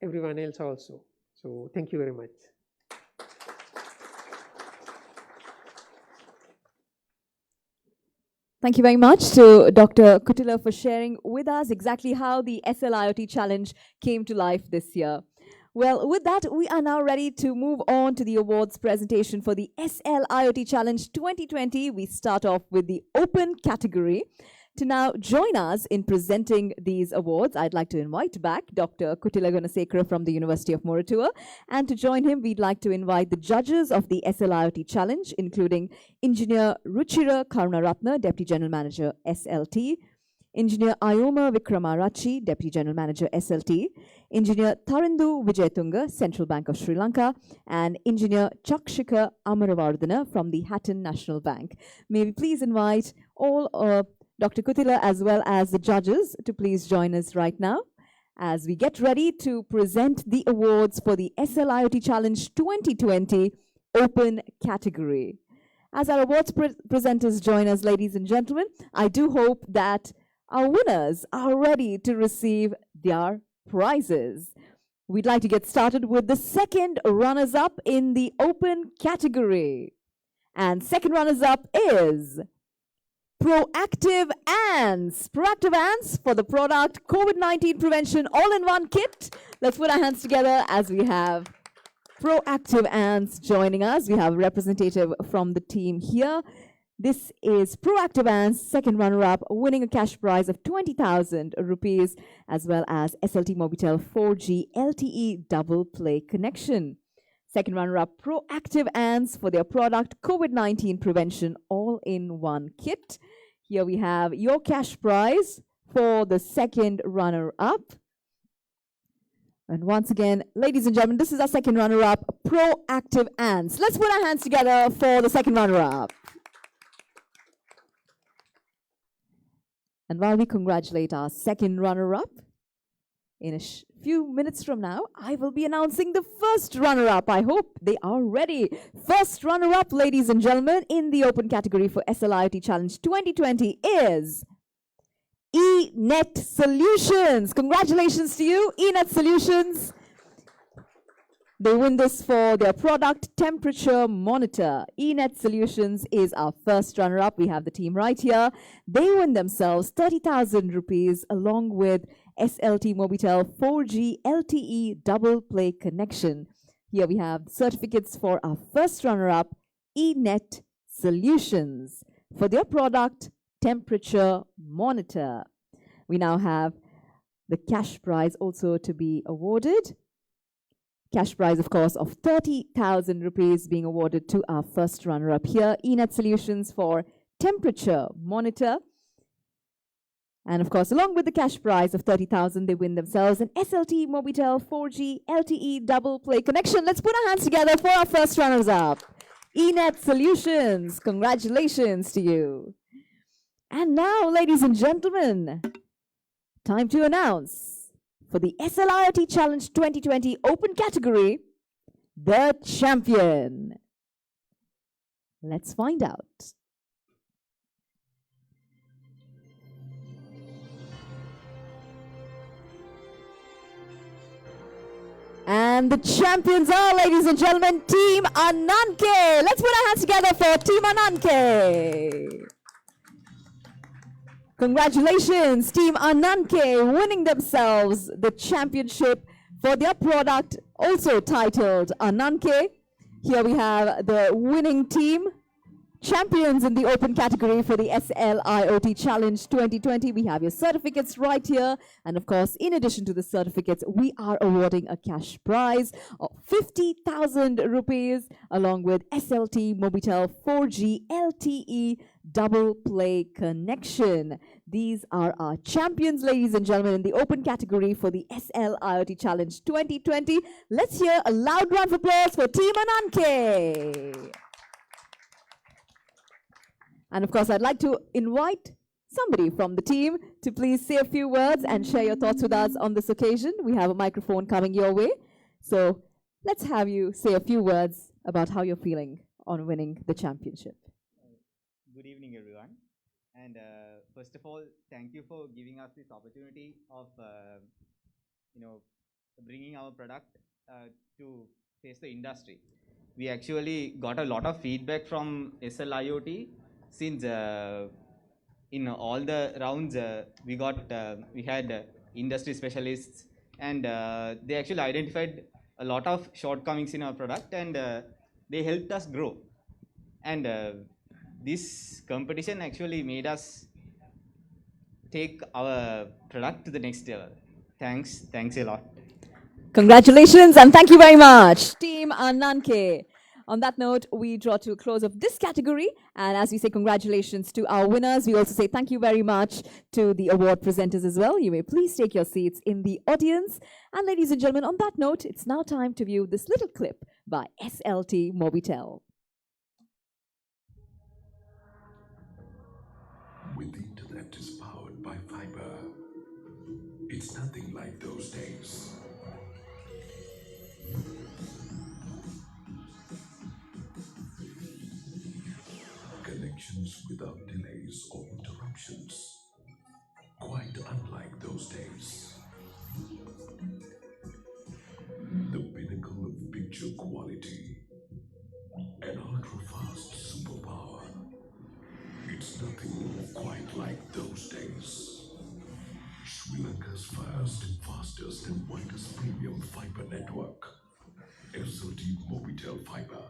everyone else also. So thank you very much. Thank you very much to Dr. Kutila for sharing with us exactly how the SLIoT challenge came to life this year. Well, with that, we are now ready to move on to the awards presentation for the SLIoT Challenge 2020. We start off with the open category. To now join us in presenting these awards, I'd like to invite back Dr. Kutila Gunasekara from the University of Moratuwa. And to join him, we'd like to invite the judges of the SLIoT Challenge, including Engineer Ruchira Karunaratna, Deputy General Manager, SLT, Engineer Ayoma Vikramarachi, Deputy General Manager, SLT, Engineer Tharindu Vijayatunga, Central Bank of Sri Lanka, and Engineer Chakshika Amaravardhana from the Hatton National Bank. May we please invite all Dr. Kutila as well as the judges to please join us right now as we get ready to present the awards for the SLIoT Challenge 2020 open category. As our awards presenters join us, ladies and gentlemen, I do hope that our winners are ready to receive their prizes. we'd like to get started with the second runners-up in the open category. And second runners-up is Proactive Ants. Proactive Ants for the product COVID-19 Prevention All-in-One Kit. Let's put our hands together as we have Proactive Ants joining us. We have a representative from the team here. This is Proactive Ants, second runner-up, winning a cash prize of 20,000 rupees, as well as SLT-MOBITEL 4G LTE double play connection. Second runner-up, Proactive Ants for their product COVID-19 Prevention All-in-One Kit. Here we have your cash prize for the second runner-up. And once again, ladies and gentlemen, this is our second runner-up, Proactive Ants. Let's put our hands together for the second runner-up. And while we congratulate our second runner-up, in a few minutes from now, I will be announcing the first runner-up. I hope they are ready. First runner-up, ladies and gentlemen, in the open category for SLIoT Challenge 2020 is eNet Solutions. Congratulations to you, eNet Solutions. They win this for their product temperature monitor. eNet Solutions is our first runner-up. We have the team right here. They win themselves 30,000 rupees along with SLT-MOBITEL 4G LTE double play connection. Here we have certificates for our first runner-up, eNet Solutions, for their product temperature monitor. We now have the cash prize also to be awarded. Cash prize, of course, of 30,000 rupees being awarded to our first runner-up here, eNet Solutions for temperature monitor. And of course, along with the cash prize of 30,000, they win themselves an SLT-MOBITEL 4G LTE double play connection. Let's put our hands together for our first runners-up. eNet Solutions, congratulations to you. And now, ladies and gentlemen, time to announce for the SLIoT Challenge 2020 open category, the champion. Let's find out. And the champions are, ladies and gentlemen, Team Ananke. Let's put our hands together for Team Ananke. Congratulations, Team Ananke, winning themselves the championship for their product, also titled Ananke. Here we have the winning team, champions in the open category for the SLIoT Challenge 2020. We have your certificates right here. And of course, in addition to the certificates, we are awarding a cash prize of 50,000 rupees along with SLT-MOBITEL 4G LTE double play connection. These are our champions, ladies and gentlemen, in the open category for the SLIoT Challenge 2020. Let's hear a loud round of applause for Team Ananke. And of course, I'd like to invite somebody from the team to please say a few words and share your thoughts with us on this occasion. We have a microphone coming your way. So let's have you say a few words about how you're feeling on winning the championship. Good evening, everyone. And first of all, thank you for giving us this opportunity of, bringing our product to face the industry. We actually got a lot of feedback from SLIoT since in all the rounds we had industry specialists, and they actually identified a lot of shortcomings in our product, and they helped us grow. And this competition actually made us take our product to the next level. Thanks a lot. Congratulations and thank you very much, Team Ananke. On that note, we draw to a close of this category. And as we say congratulations to our winners, we also say thank you very much to the award presenters as well. You may please take your seats in the audience. And ladies and gentlemen, on that note, it's now time to view this little clip by SLT-MOBITEL. When the internet is powered by fiber, it's nothing like those days. Connections without delays or interruptions. Quite unlike those days. fiber network. SLT-MOBITEL fiber,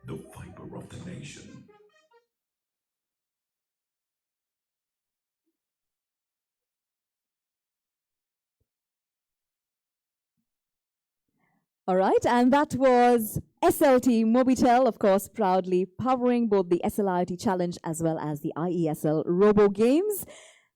the fiber of the nation. All right, and that was SLT-MOBITEL, of course, proudly powering both the SLIoT Challenge as well as the IESL ROBO Games.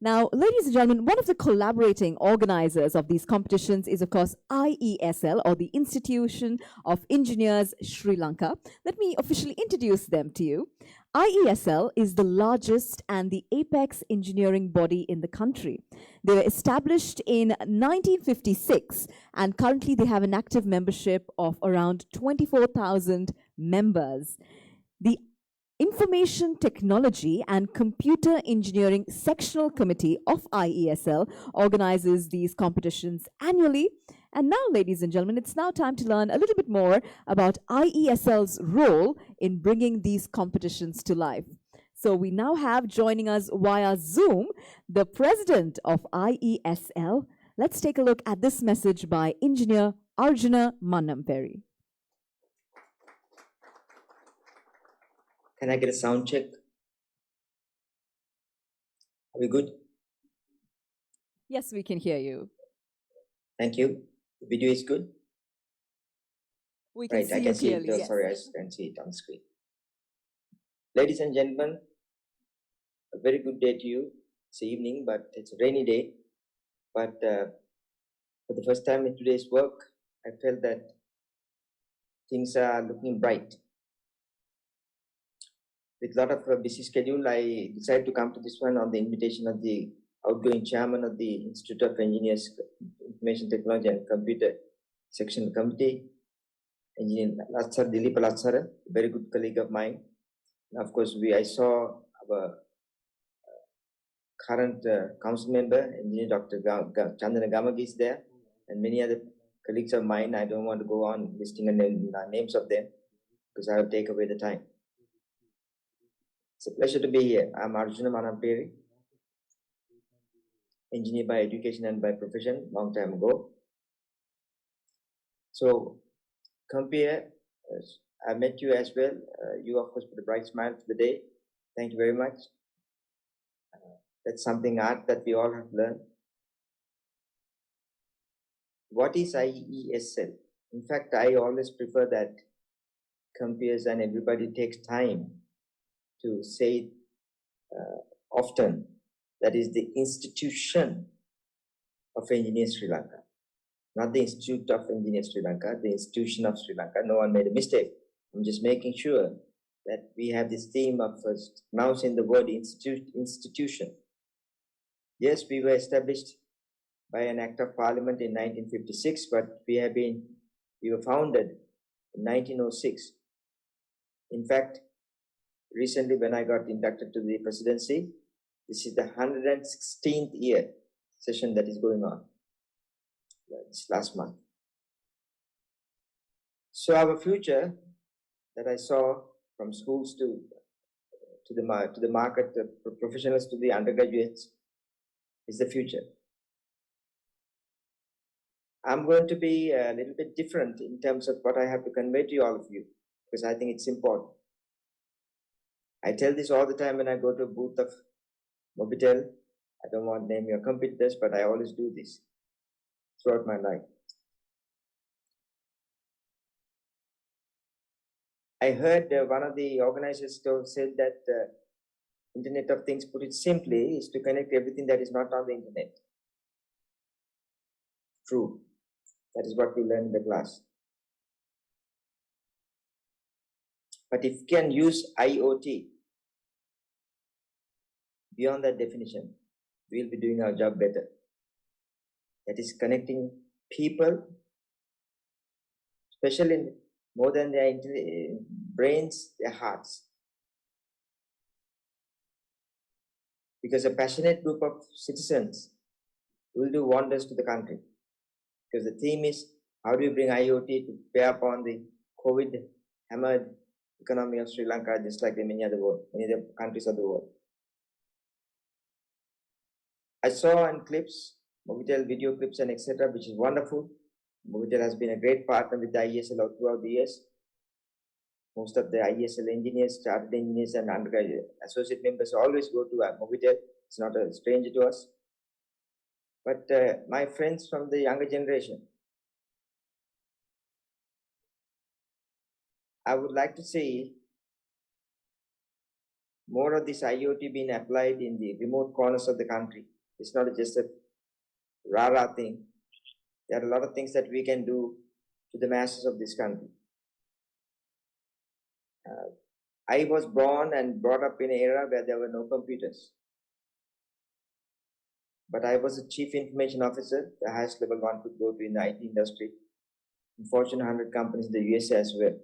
Now, ladies and gentlemen, one of the collaborating organizers of these competitions is, of course, IESL, or the Institution of Engineers Sri Lanka. Let me officially introduce them to you. IESL is the largest and the apex engineering body in the country. They were established in 1956, and currently they have an active membership of around 24,000 members. The Information Technology and Computer Engineering Sectional Committee of IESL organizes these competitions annually. And now, ladies and gentlemen, it's now time to learn a little bit more about IESL's role in bringing these competitions to life. So we now have joining us via Zoom the president of IESL. Let's take a look at this message by Engineer Arjuna Mannamperi. Can I get a sound check? Are we good? Yes, we can hear you. Thank you. The video is good? We can right, see I you can see clearly. it. Yes. Sorry, I can see it on screen. Ladies and gentlemen, a very good day to you. It's evening, but it's a rainy day. But for the first time in today's work, I felt that things are looking bright. With a lot of busy schedule, I decided to come to this one on the invitation of the outgoing chairman of the Institute of Engineers, Information Technology and Computer Section Committee, Engineer Dilip Latsara, a very good colleague of mine. And of course, I saw our current council member, Engineer Dr. Chandana Gamagi is there, and many other colleagues of mine. I don't want to go on listing the names of them because I will take away the time. It's a pleasure to be here. I'm Arjuna Mannamperi, engineer by education and by profession, long time ago. So, compare, I met you as well. You, of course, put a bright smile to the day. Thank you very much. That's something art that we all have learned. What is IESL? In fact, I always prefer that compares and everybody takes time to say it often. That is the Institution of Engineers Sri Lanka. Not the Institute of Engineers Sri Lanka, the Institution of Sri Lanka. No one made a mistake. I'm just making sure that we have this theme of pronouncing the word institution. Yes, we were established by an Act of Parliament in 1956, but we were founded in 1906. In fact, recently when I got inducted to the presidency, this is the 116th year session that is going on this last month. So our future that I saw from schools to the market, the professionals to the undergraduates, is the future. I'm going to be a little bit different in terms of what I have to convey to all of you, because I think it's important. I tell this all the time when I go to a booth of Mobitel. I don't want to name your competitors, but I always do this throughout my life. I heard one of the organizers said that Internet of Things, put it simply, is to connect everything that is not on the internet. True. That is what we learned in the class. But if you can use IoT beyond that definition, we'll be doing our job better. That is connecting people, especially more than their brains, their hearts. Because a passionate group of citizens will do wonders to the country. Because the theme is, how do we bring IoT to bear upon the COVID-hammered economy of Sri Lanka, just like many other countries of the world. I saw in clips, Mobitel video clips and etc., which is wonderful. MOBITEL has been a great partner with the IESL throughout the years. Most of the IESL engineers, chartered engineers, and undergraduate associate members always go to MOBITEL. It's not a stranger to us. But my friends from the younger generation, I would like to see more of this IoT being applied in the remote corners of the country. It's not just a rah-rah thing. There are a lot of things that we can do to the masses of this country. I was born and brought up in an era where there were no computers. But I was a chief information officer, the highest level one could go to in the IT industry, in Fortune 100 companies in the USA as well.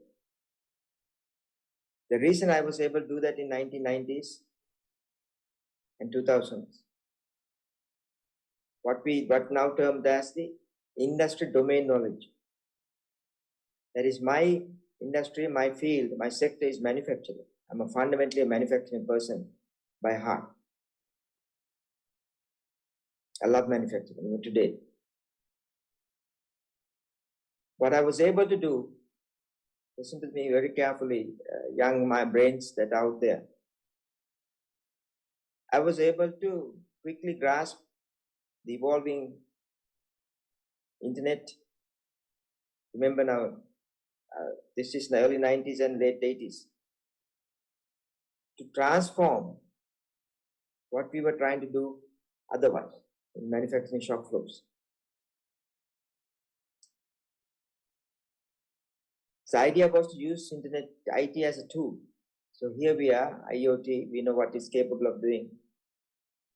The reason I was able to do that in 1990s and 2000s, what now termed as the industry domain knowledge. That is my industry, my field, my sector is manufacturing. I'm fundamentally a manufacturing person by heart. I love manufacturing even today. What I was able to do, listen to me very carefully, young my brains that are out there. I was able to quickly grasp the evolving internet. Remember now, this is the early 90s and late 80s. To transform what we were trying to do otherwise in manufacturing shop floors. So the idea was to use internet IT as a tool. So here we are, IoT, we know what it's capable of doing.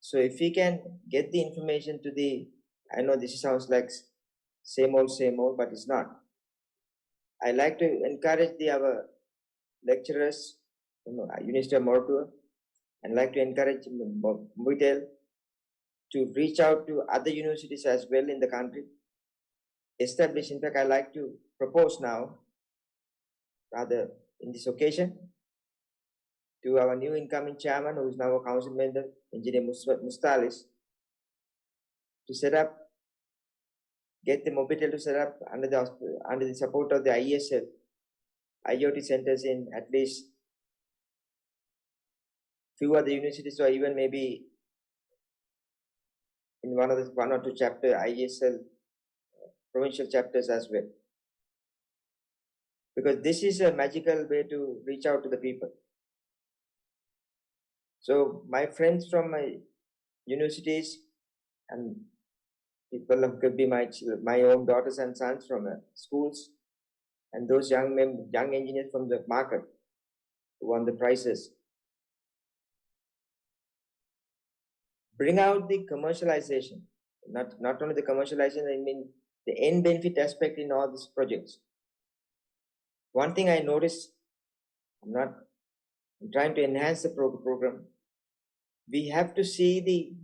So if we can get the information to the, I know this sounds like same old, but it's not. I like to encourage our lecturers, University of Moratuwa, and like to encourage MOBITEL to reach out to other universities as well in the country. Establish, in fact, I like to propose now, rather in this occasion, to our new incoming chairman, who is now a council member, Engineer Mustalis, to set up, get the MOBITEL to set up under the support of the IESL, IoT centers in at least few other universities, or even maybe in one or two chapter IESL provincial chapters as well. Because this is a magical way to reach out to the people. So my friends from my universities and people could be my own daughters and sons from schools, and those young engineers from the market who won the prizes. Bring out the commercialization, not only the commercialization, I mean the end benefit aspect in all these projects. One thing I noticed, I'm trying to enhance the program. We have to see the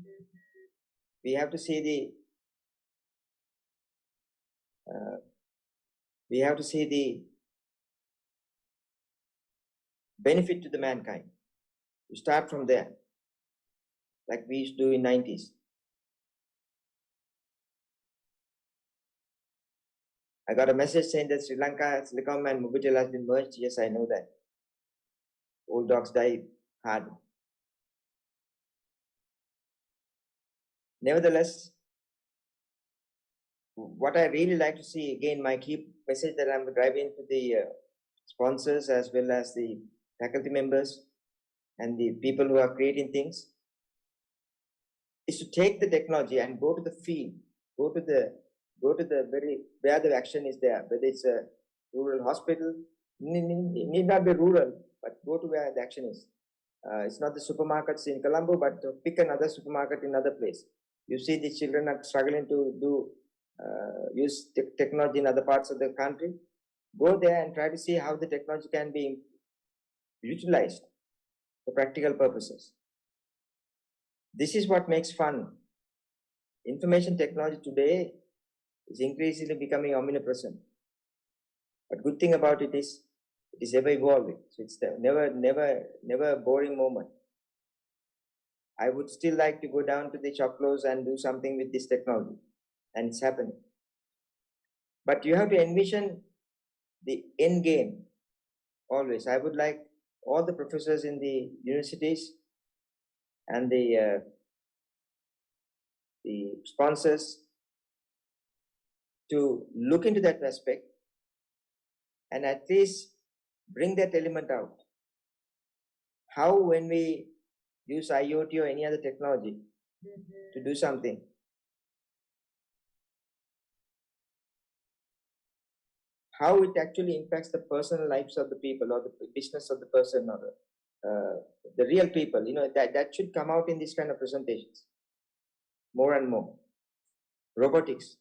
benefit to the mankind. You start from there, like we used to do in 90s. I got a message saying that Sri Lanka, SLIoT and MOBITEL has been merged. Yes, I know that. Old dogs die hard. Nevertheless, what I really like to see, again, my key message that I'm driving to the sponsors as well as the faculty members and the people who are creating things, is to take the technology and go to the field, go to the very where the action is there, whether it's a rural hospital, need not be rural, but go to where the action is. It's not the supermarkets in Colombo, but pick another supermarket in another place. You see the children are struggling to use technology in other parts of the country. Go there and try to see how the technology can be utilized for practical purposes. This is what makes fun. Information technology today is increasingly becoming omnipresent. But good thing about it is ever evolving. So it's never a boring moment. I would still like to go down to the shop floors and do something with this technology, and it's happening. But you have to envision the end game always. I would like all the professors in the universities and the sponsors to look into that aspect and at least bring that element out. How, when we use IoT or any other technology to do something, how it actually impacts the personal lives of the people or the business of the person or the real people, that should come out in these kind of presentations more and more. Robotics,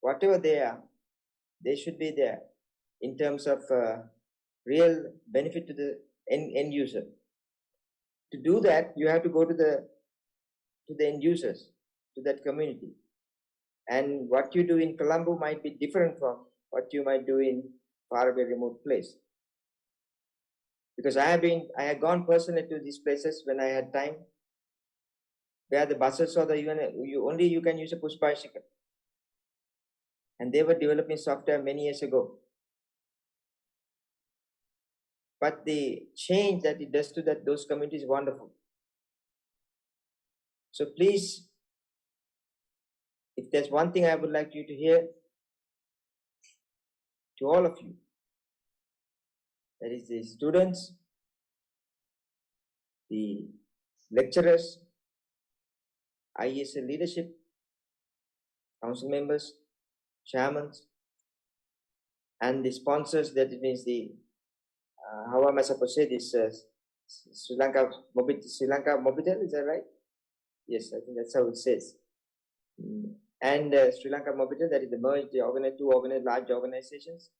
whatever they are, they should be there in terms of real benefit to the end user. To do that, you have to go to the end users, to that community. And what you do in Colombo might be different from what you might do in faraway remote place. Because I had gone personally to these places when I had time, where the buses or you can use a push bicycle. And they were developing software many years ago. But the change that it does to those communities is wonderful. So please, if there's one thing I would like you to hear, to all of you, that is the students, the lecturers, IESL leadership, council members, chairmen, and the sponsors, that it means the, how am I supposed to say this, Sri Lanka MOBITEL, is that right? Yes, I think that's how it says. And Sri Lanka MOBITEL, that is the merged, two large organizations.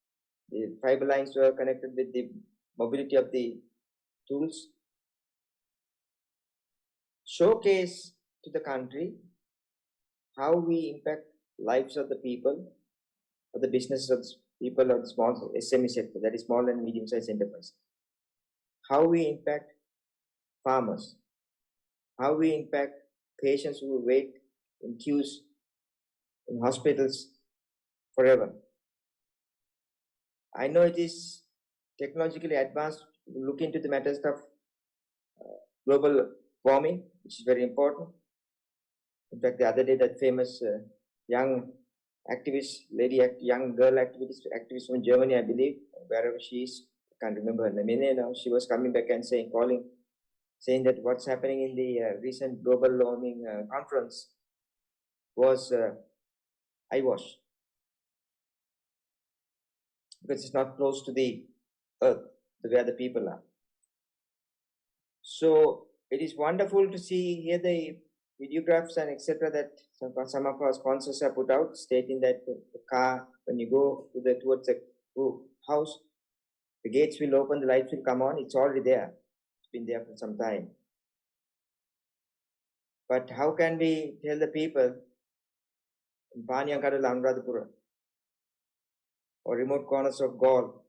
The fiber lines were connected with the mobility of the tools. Showcase to the country how we impact lives of the people, of the businesses of the people of the small SME sector, that is small and medium-sized enterprise. How we impact farmers, how we impact patients who wait in queues in hospitals forever. I know it is technologically advanced to look into the matters of global warming, which is very important. In fact, the other day, that famous young activist, young girl activist from Germany, I believe, wherever she is, I can't remember her name now, she was coming back and saying that what's happening in the recent global warming conference was eyewash. Because it's not close to the earth, where the people are. So it is wonderful to see here the videographs and etc. that some of our sponsors have put out, stating that the car, when you go towards the house, the gates will open, the lights will come on. It's already there. It's been there for some time. But how can we tell the people in Paniyankadu, Anuradhapura, or remote corners of Gaul,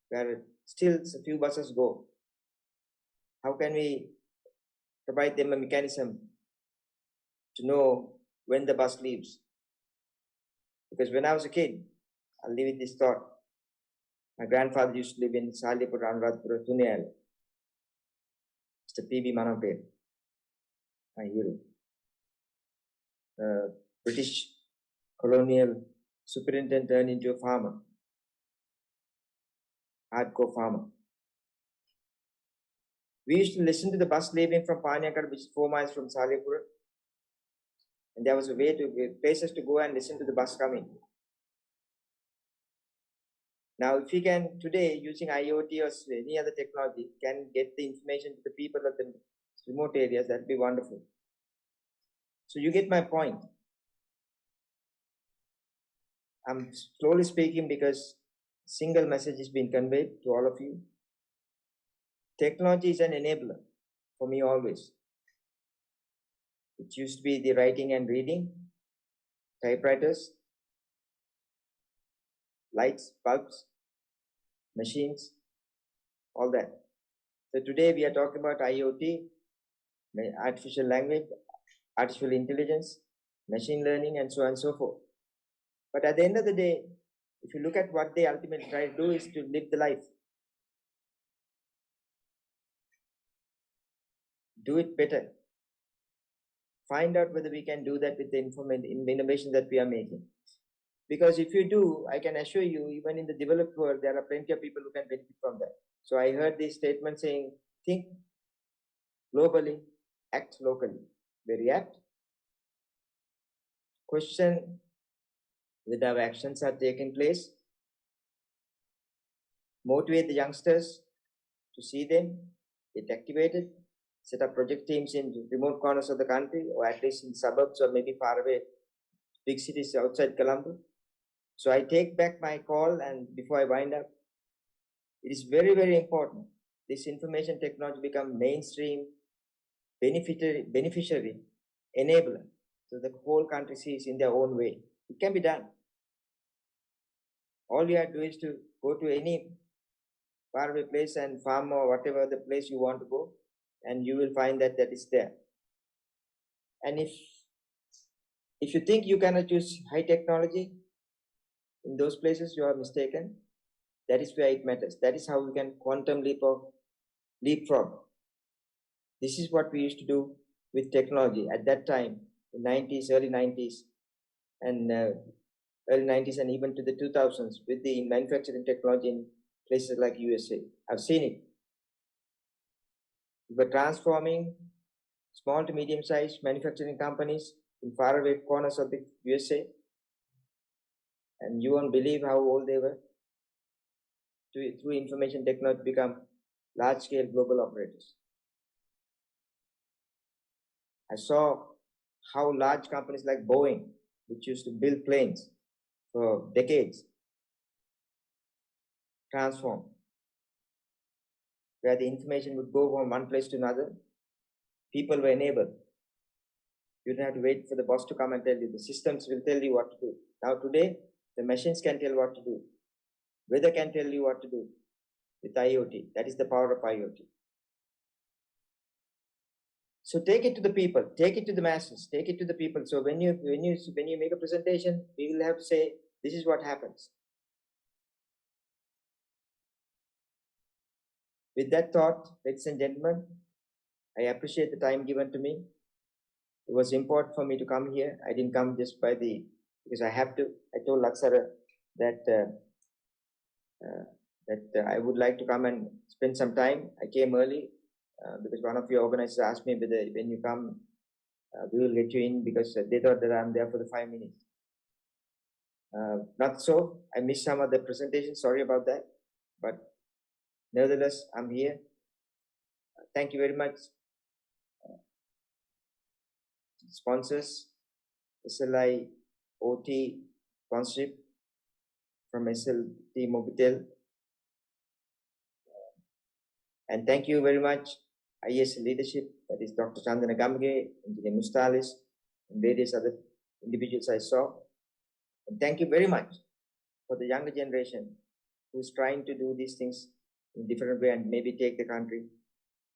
where still a few buses go? How can we provide them a mechanism to know when the bus leaves? Because when I was a kid, I'll leave with this thought. My grandfather used to live in Salipur, Anuradhapura, Tuneyal. Mr. P.B. Manapir, my hero. British colonial superintendent turned into a farmer, hardcore farmer. We used to listen to the bus leaving from Paniyankadu, which is 4 miles from Salipur, and there was a way to places to go and listen to the bus coming. Now, if we can today, using IoT or any other technology, can get the information to the people of the remote areas, that would be wonderful. So you get my point. I'm slowly speaking because single message is being conveyed to all of you. Technology is an enabler for me always. It used to be the writing and reading, typewriters, lights, bulbs, machines, all that. So today we are talking about IoT, artificial language, artificial intelligence, machine learning, and so on and so forth. But at the end of the day, if you look at what they ultimately try to do is to live the life. Do it better. Find out whether we can do that with the innovation that we are making. Because if you do, I can assure you, even in the developed world, there are plenty of people who can benefit from that. So I heard this statement saying, think globally, act locally. Very apt. Question whether our actions are taking place. Motivate the youngsters to see them, get activated, set up project teams in remote corners of the country, or at least in suburbs or maybe far away, big cities outside Colombo. So I take back my call, and before I wind up, it is very, very important this information technology become mainstream, beneficiary, enabler, so the whole country sees in their own way. It can be done. All you have to do is to go to any faraway place and farm or whatever the place you want to go, and you will find that that is there. And if you think you cannot use high technology in those places, you are mistaken. That is where it matters. That is how we can quantum leapfrog. This is what we used to do with technology at that time, in 90s, early 90s, and early 90s and even to the 2000s with the manufacturing technology in places like USA. I've seen it. We were transforming small to medium-sized manufacturing companies in faraway corners of the USA, and you won't believe how old they were. Through information technology, become large-scale global operators. I saw how large companies like Boeing, which used to build planes for decades, transform, where the information would go from one place to another. People were enabled. You didn't have to wait for the boss to come and tell you. The systems will tell you what to do. Now today, the machines can tell what to do. Weather can tell you what to do with IoT. That is the power of IoT. So take it to the people, take it to the masses, take it to the people. So when you make a presentation, we will have to say, this is what happens. With that thought, ladies and gentlemen, I appreciate the time given to me. It was important for me to come here. I didn't come just because I have to. I told Laksara that I would like to come and spend some time. I came early because one of your organizers asked me whether when you come, we will let you in, because they thought that I'm there for the 5 minutes. Not so. I missed some of the presentation. Sorry about that. But nevertheless, I'm here. Thank you very much. Sponsors, SLIoT sponsorship from SLT-MOBITEL. And thank you very much, IESL leadership, that is Dr. Chandana Gamge, Engineer Mustalis, and various other individuals I saw. And thank you very much for the younger generation who's trying to do these things in a different way and maybe take the country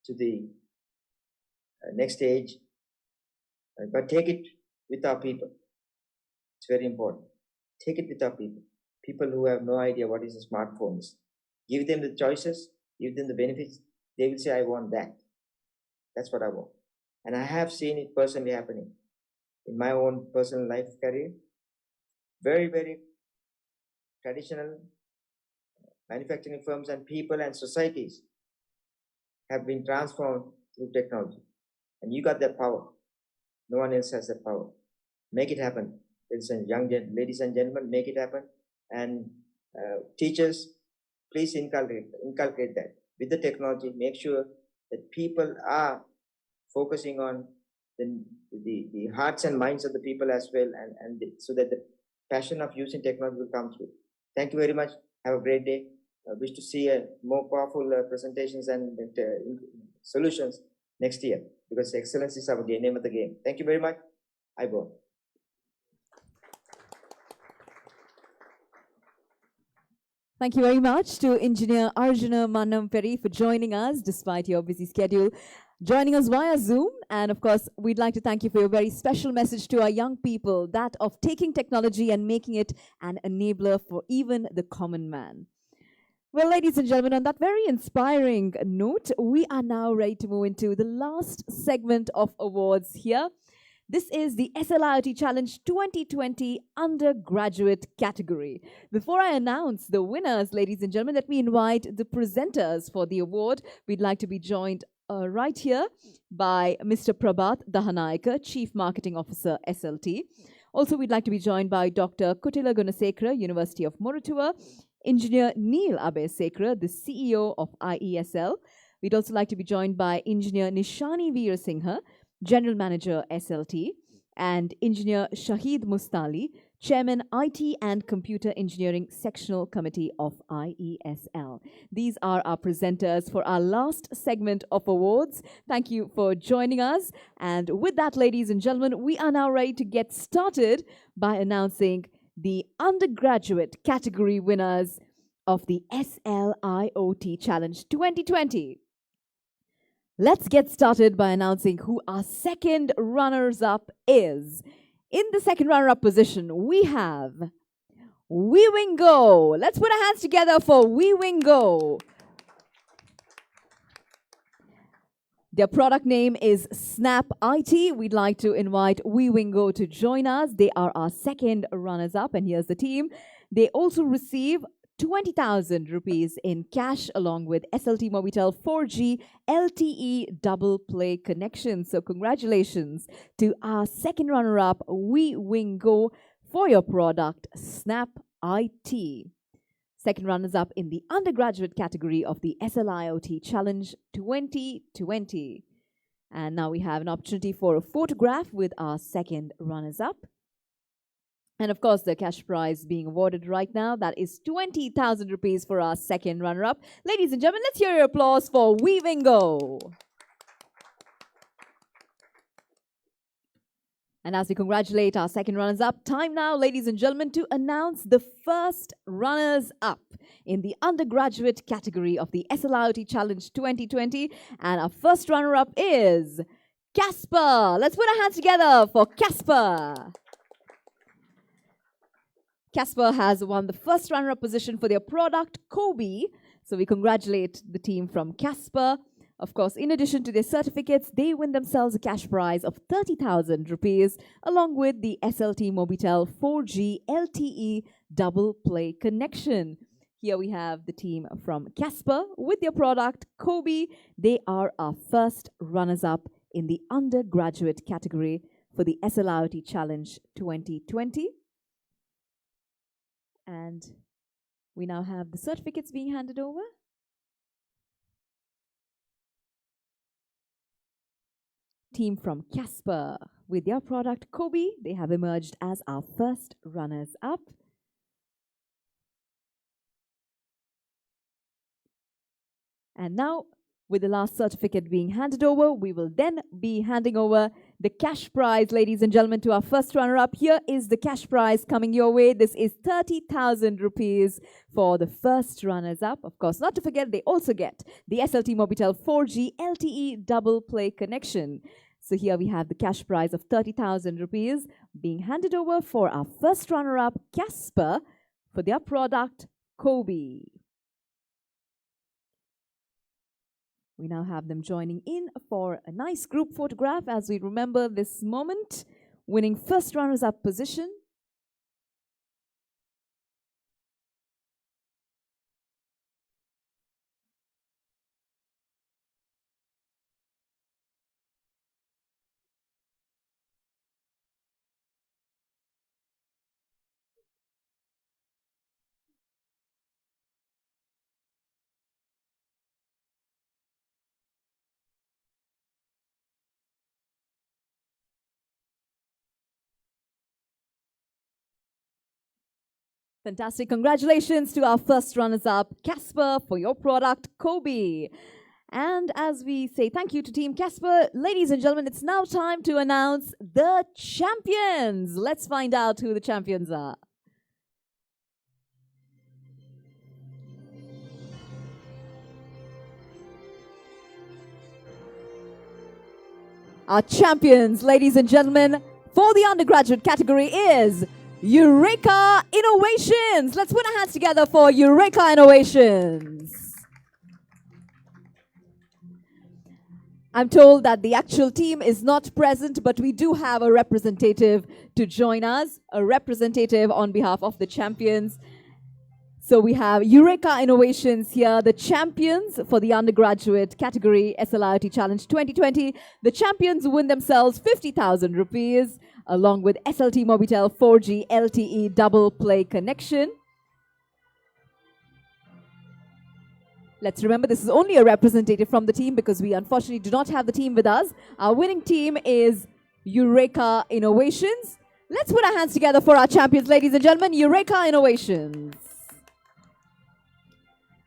to the next stage. But take it with our people. It's very important. Take it with our people. People who have no idea what is a smartphone is. Give them the choices, give them the benefits. They will say, I want that. That's what I want. And I have seen it personally happening in my own personal life career. Very, very traditional manufacturing firms and people and societies have been transformed through technology. And you got that power. No one else has that power. Make it happen. Ladies and gentlemen, make it happen. And teachers, please inculcate that. With the technology, make sure that people are focusing on the hearts and minds of the people as well, and so that the passion of using technology will come through. Thank you very much. Have a great day. I wish to see more powerful presentations and solutions next year, because excellence is our name of the game. Thank you very much. Aibo. Thank you very much to Engineer Arjuna Mannamperi for joining us despite your busy schedule. joining us via Zoom. And of course, we'd like to thank you for your very special message to our young people, that of taking technology and making it an enabler for even the common man. Well, ladies and gentlemen, on that very inspiring note, we are now ready to move into the last segment of awards here. This is the SLIoT Challenge 2020 undergraduate category. Before I announce the winners, ladies and gentlemen, let me invite the presenters for the award. We'd like to be joined right here by Mr. Prabhat Dahanayaka, Chief Marketing Officer, SLT. Also, we'd like to be joined by Dr. Kutila Gunasekara, University of Moratuwa, Engineer Neil Abesekara, the CEO of IESL. We'd also like to be joined by Engineer Nishani Veerasinghe, General Manager, SLT, and Engineer Shahid Mustali, Chairman, IT and Computer Engineering Sectional Committee of IESL. These are our presenters for our last segment of awards. Thank you for joining us. And with that, ladies and gentlemen, we are now ready to get started by announcing the undergraduate category winners of the SLIoT Challenge 2020. Let's get started by announcing who our second runners-up is. In the second runner-up position, we have WeWingo. Let's put our hands together for WeWingo. Their product name is Snap IT. We'd like to invite WeWingo to join us. They are our second runners-up, and here's the team. They also receive 20,000 rupees in cash along with SLT-MOBITEL 4G LTE double play connection. So congratulations to our second runner-up, WeWingo, for your product, Snap IT. Second runners-up in the undergraduate category of the SLIoT Challenge 2020. And now we have an opportunity for a photograph with our second runners-up. And of course, the cash prize being awarded right now, that is 20,000 rupees for our second runner-up. Ladies and gentlemen, let's hear your applause for WeWingo. And as we congratulate our second runners-up, time now, ladies and gentlemen, to announce the first runners-up in the undergraduate category of the SLIoT Challenge 2020. And our first runner-up is Casper. Let's put our hands together for Casper. Casper has won the first runner-up position for their product, Kobe. So we congratulate the team from Casper. Of course, in addition to their certificates, they win themselves a cash prize of 30,000 rupees, along with the SLT-MOBITEL 4G LTE double play connection. Here we have the team from Casper with their product, Kobe. They are our first runners-up in the undergraduate category for the SLIoT Challenge 2020. And we now have the certificates being handed over. Team from Casper with their product Kobe, they have emerged as our first runners-up. And now, with the last certificate being handed over, we will then be handing over the cash prize, ladies and gentlemen, to our first runner-up. Here is the cash prize coming your way. This is 30,000 rupees for the first runners-up. Of course, not to forget, they also get the SLT-MOBITEL 4G LTE double play connection. So here we have the cash prize of 30,000 rupees being handed over for our first runner-up, Casper, for their product, Kobe. We now have them joining in for a nice group photograph as we remember this moment, winning first runners-up position. Fantastic. Congratulations to our first runners-up, Casper, for your product, Kobe. And as we say thank you to Team Casper, ladies and gentlemen, it's now time to announce the champions. Let's find out who the champions are. Our champions, ladies and gentlemen, for the undergraduate category is Eureka Innovations. Let's put our hands together for Eureka Innovations. I'm told that the actual team is not present, but we do have a representative to join us, a representative on behalf of the champions. So we have Eureka Innovations here, the champions for the undergraduate category SLIoT Challenge 2020. The champions win themselves 50,000 rupees along with SLT-MOBITEL 4G LTE double play connection. Let's remember this is only a representative from the team because we unfortunately do not have the team with us. Our winning team is Eureka Innovations. Let's put our hands together for our champions, ladies and gentlemen, Eureka Innovations.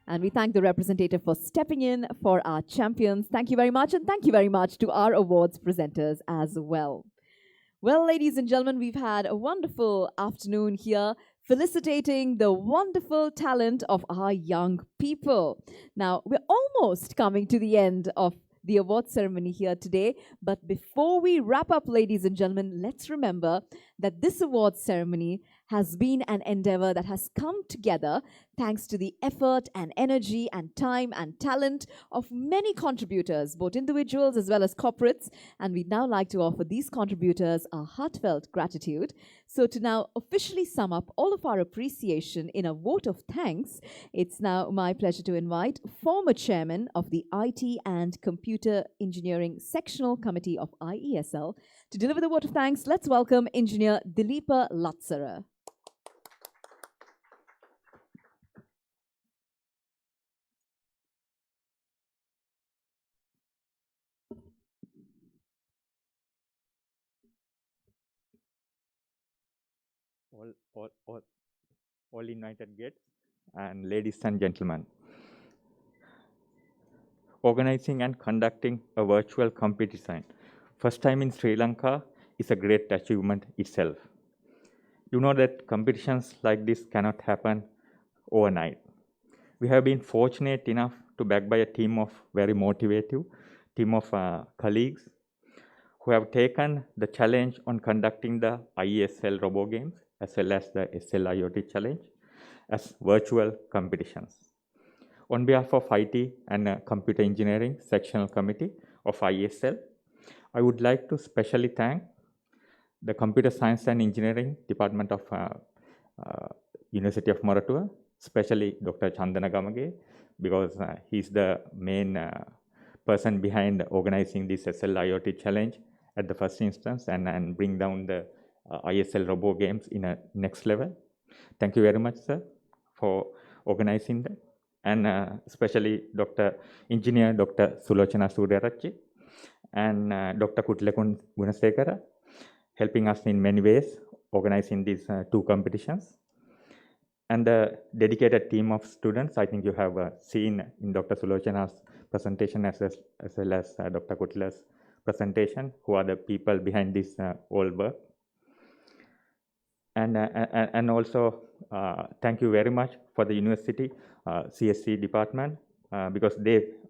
And we thank the representative for stepping in for our champions. Thank you very much, and thank you very much to our awards presenters as well. Well, ladies and gentlemen, we've had a wonderful afternoon here, felicitating the wonderful talent of our young people. Now, we're almost coming to the end of the award ceremony here today, but before we wrap up, ladies and gentlemen, let's remember that this award ceremony has been an endeavor that has come together thanks to the effort and energy and time and talent of many contributors, both individuals as well as corporates. And we'd now like to offer these contributors our heartfelt gratitude. So to now officially sum up all of our appreciation in a vote of thanks, it's now my pleasure to invite former chairman of the IT and Computer Engineering Sectional Committee of IESL to deliver the vote of thanks. Let's welcome Engineer Dileepa Latsara. All invited guests and ladies and gentlemen. Organizing and conducting a virtual competition, first time in Sri Lanka, is a great achievement itself. You know that competitions like this cannot happen overnight. We have been fortunate enough to back by a team of very motivated team of colleagues who have taken the challenge on conducting the IESL Robo Games as well as the SLIoT Challenge as virtual competitions. On behalf of IT and Computer Engineering Sectional Committee of IESL, I would like to specially thank the Computer Science and Engineering Department of University of Moratuwa, especially Dr. Chandana Gamage, because he's the main person behind organizing this SLIoT Challenge at the first instance and bring down the IESL Robo Games in a next level. Thank you very much, sir, for organizing that. And especially Engineer Dr. Sulochana Suryarachi and Dr. Kutilekun Gunasekara, helping us in many ways organizing these two competitions. And the dedicated team of students, I think you have seen in Dr. Sulochana's presentation as well as Dr. Kutila's presentation, who are the people behind this whole work. And also thank you very much for the university CSC department because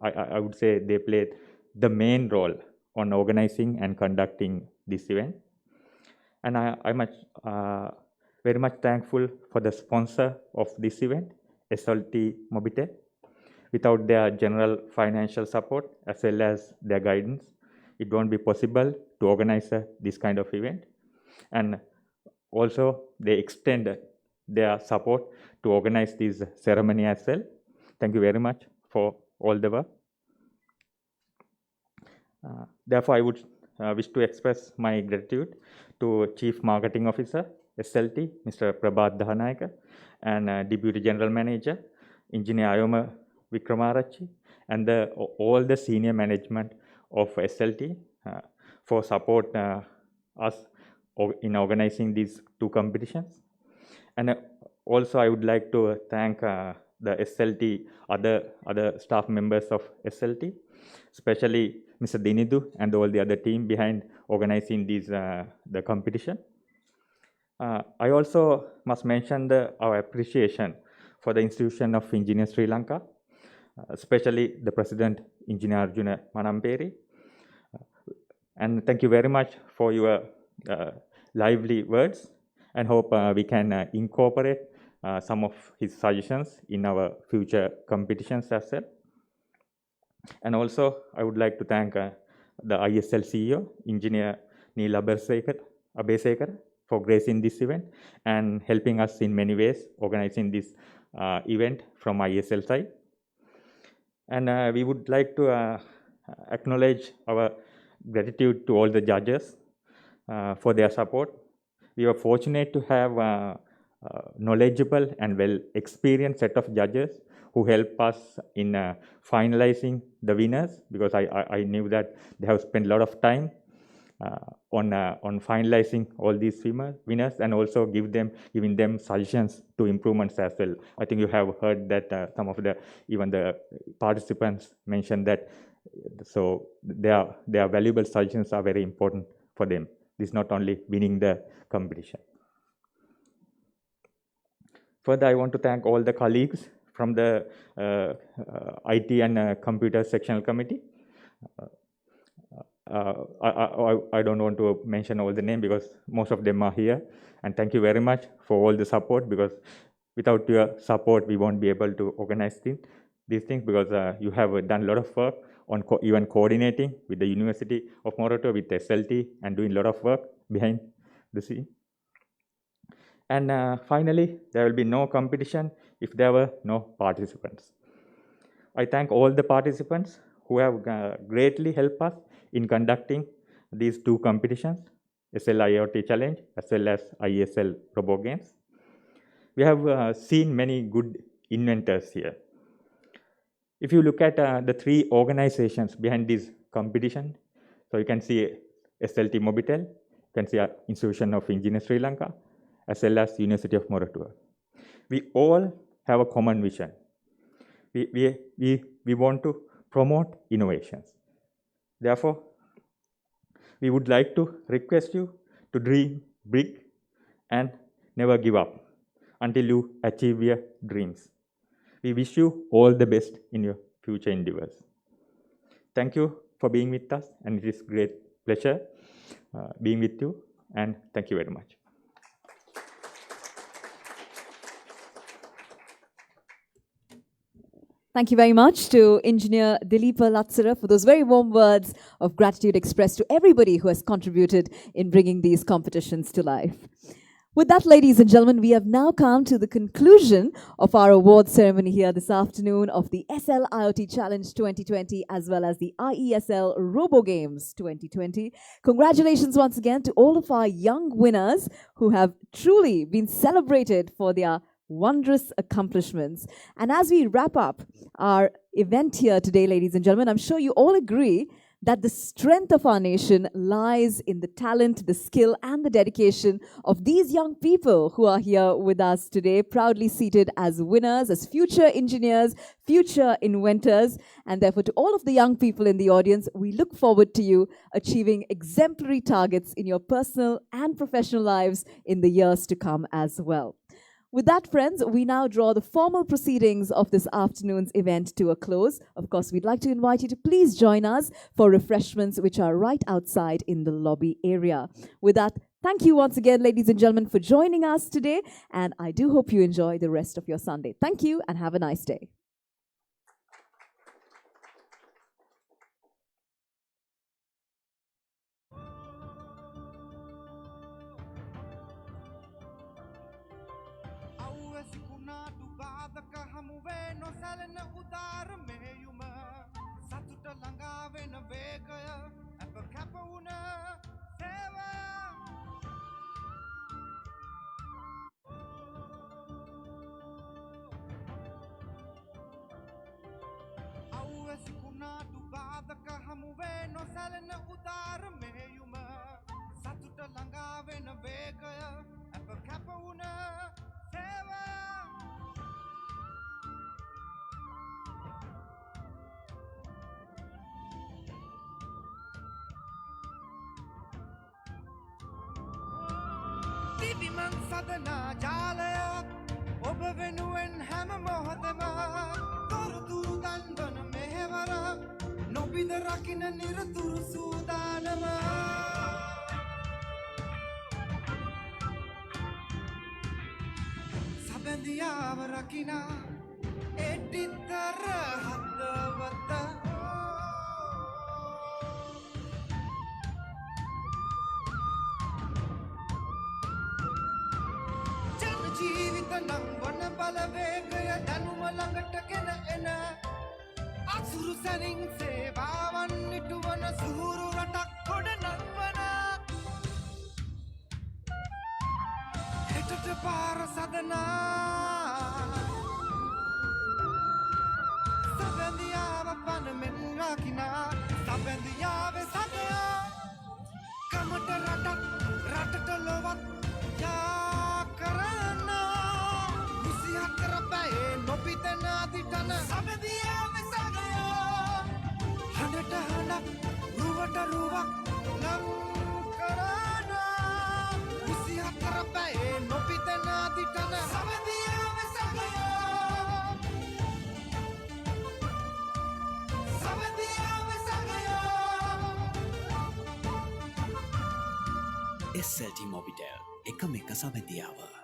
I would say they played the main role on organizing and conducting this event. And I'm very much thankful for the sponsor of this event, SLT-MOBITEL. Without their general financial support as well as their guidance, it won't be possible to organize this kind of event. And also, they extend their support to organize this ceremony as well. Thank you very much for all the work. Therefore, I would wish to express my gratitude to Chief Marketing Officer, SLT, Mr. Prabhat Dahanayaka, and Deputy General Manager, Engineer Ayoma Vikramarachi, and all the senior management of SLT for support us in organizing these two competitions. And also I would like to thank the SLT, other staff members of SLT, especially Mr. Dinidu and all the other team behind organizing these the competition. I also must mention our appreciation for the Institution of Engineers Sri Lanka, especially the President, Engineer Arjuna Manamperi, And thank you very much for your lively words, and hope we can incorporate some of his suggestions in our future competitions as well. And also, I would like to thank the IESL CEO, Engineer Neil Abesekar, for gracing this event and helping us in many ways organizing this event from IESL side. And we would like to acknowledge our gratitude to all the judges for their support. We were fortunate to have a knowledgeable and well-experienced set of judges who help us in finalizing the winners, because I knew that they have spent a lot of time on finalizing all these winners, and also giving them suggestions to improvements as well. I think you have heard that some of even the participants mentioned that, so their valuable suggestions are very important for them. This is not only winning the competition. Further, I want to thank all the colleagues from the IT and Computer Sectional Committee. I don't want to mention all the names because most of them are here. And thank you very much for all the support, because without your support, we won't be able to organize these things, because you have done a lot of work on even coordinating with the University of Moratuwa, with SLT, and doing a lot of work behind the scene. And finally, there will be no competition if there were no participants. I thank all the participants who have greatly helped us in conducting these two competitions, SLIoT Challenge as well as IESL Robo Games. We have seen many good inventors here. If you look at the three organizations behind this competition, so you can see SLT-MOBITEL, you can see Institution of Engineers Sri Lanka, as well as University of Moratuwa. We all have a common vision. We want to promote innovations. Therefore, we would like to request you to dream big and never give up until you achieve your dreams. We wish you all the best in your future endeavors. Thank you for being with us, and it is a great pleasure being with you, and thank you very much. Thank you very much to Engineer Dileepa Latsara for those very warm words of gratitude expressed to everybody who has contributed in bringing these competitions to life. With that, ladies and gentlemen, we have now come to the conclusion of our award ceremony here this afternoon of the SLIoT Challenge 2020 as well as the IESL Robo Games 2020. Congratulations once again to all of our young winners who have truly been celebrated for their wondrous accomplishments. And as we wrap up our event here today, ladies and gentlemen, I'm sure you all agree that the strength of our nation lies in the talent, the skill, and the dedication of these young people who are here with us today, proudly seated as winners, as future engineers, future inventors. And therefore, to all of the young people in the audience, we look forward to you achieving exemplary targets in your personal and professional lives in the years to come as well. With that, friends, we now draw the formal proceedings of this afternoon's event to a close. Of course, we'd like to invite you to please join us for refreshments which are right outside in the lobby area. With that, thank you once again, ladies and gentlemen, for joining us today, and I do hope you enjoy the rest of your Sunday. Thank you and have a nice day. දිවිමන් සදනා ජාලයක් ඔබ වෙනුවෙන් හැම මොහොතම තොරතුරු දන්වන මෙහෙවර නොබිද රකින නිරතුරු සූදානම සබැඳියාව රකිනා එඩිතර හදවත ජන ජීවිත නම් වන බලවේගය දැනුම ළඟට ගෙන එන අසුරු සැනින් සේවාවන් නිටුවන සුහුරු රටක් ගොඩ නංවන හෙටට පාර සදනා සබැඳියාව පනමෙන් රකිනා සබැඳියාවේ සගයා කමට රටක් රටට ලොවත් යා කරන්න 24 පැයේ නොපිතන අදිටන සබැඳියාවේ සගයා හඬට හඬක් රුවට රුවක් ලං කරන්න 24 පැයේ නොපිතන අදිටන සබැඳියාවේ සගයා SLT-MOBITEL එකම එක සබැඳියාව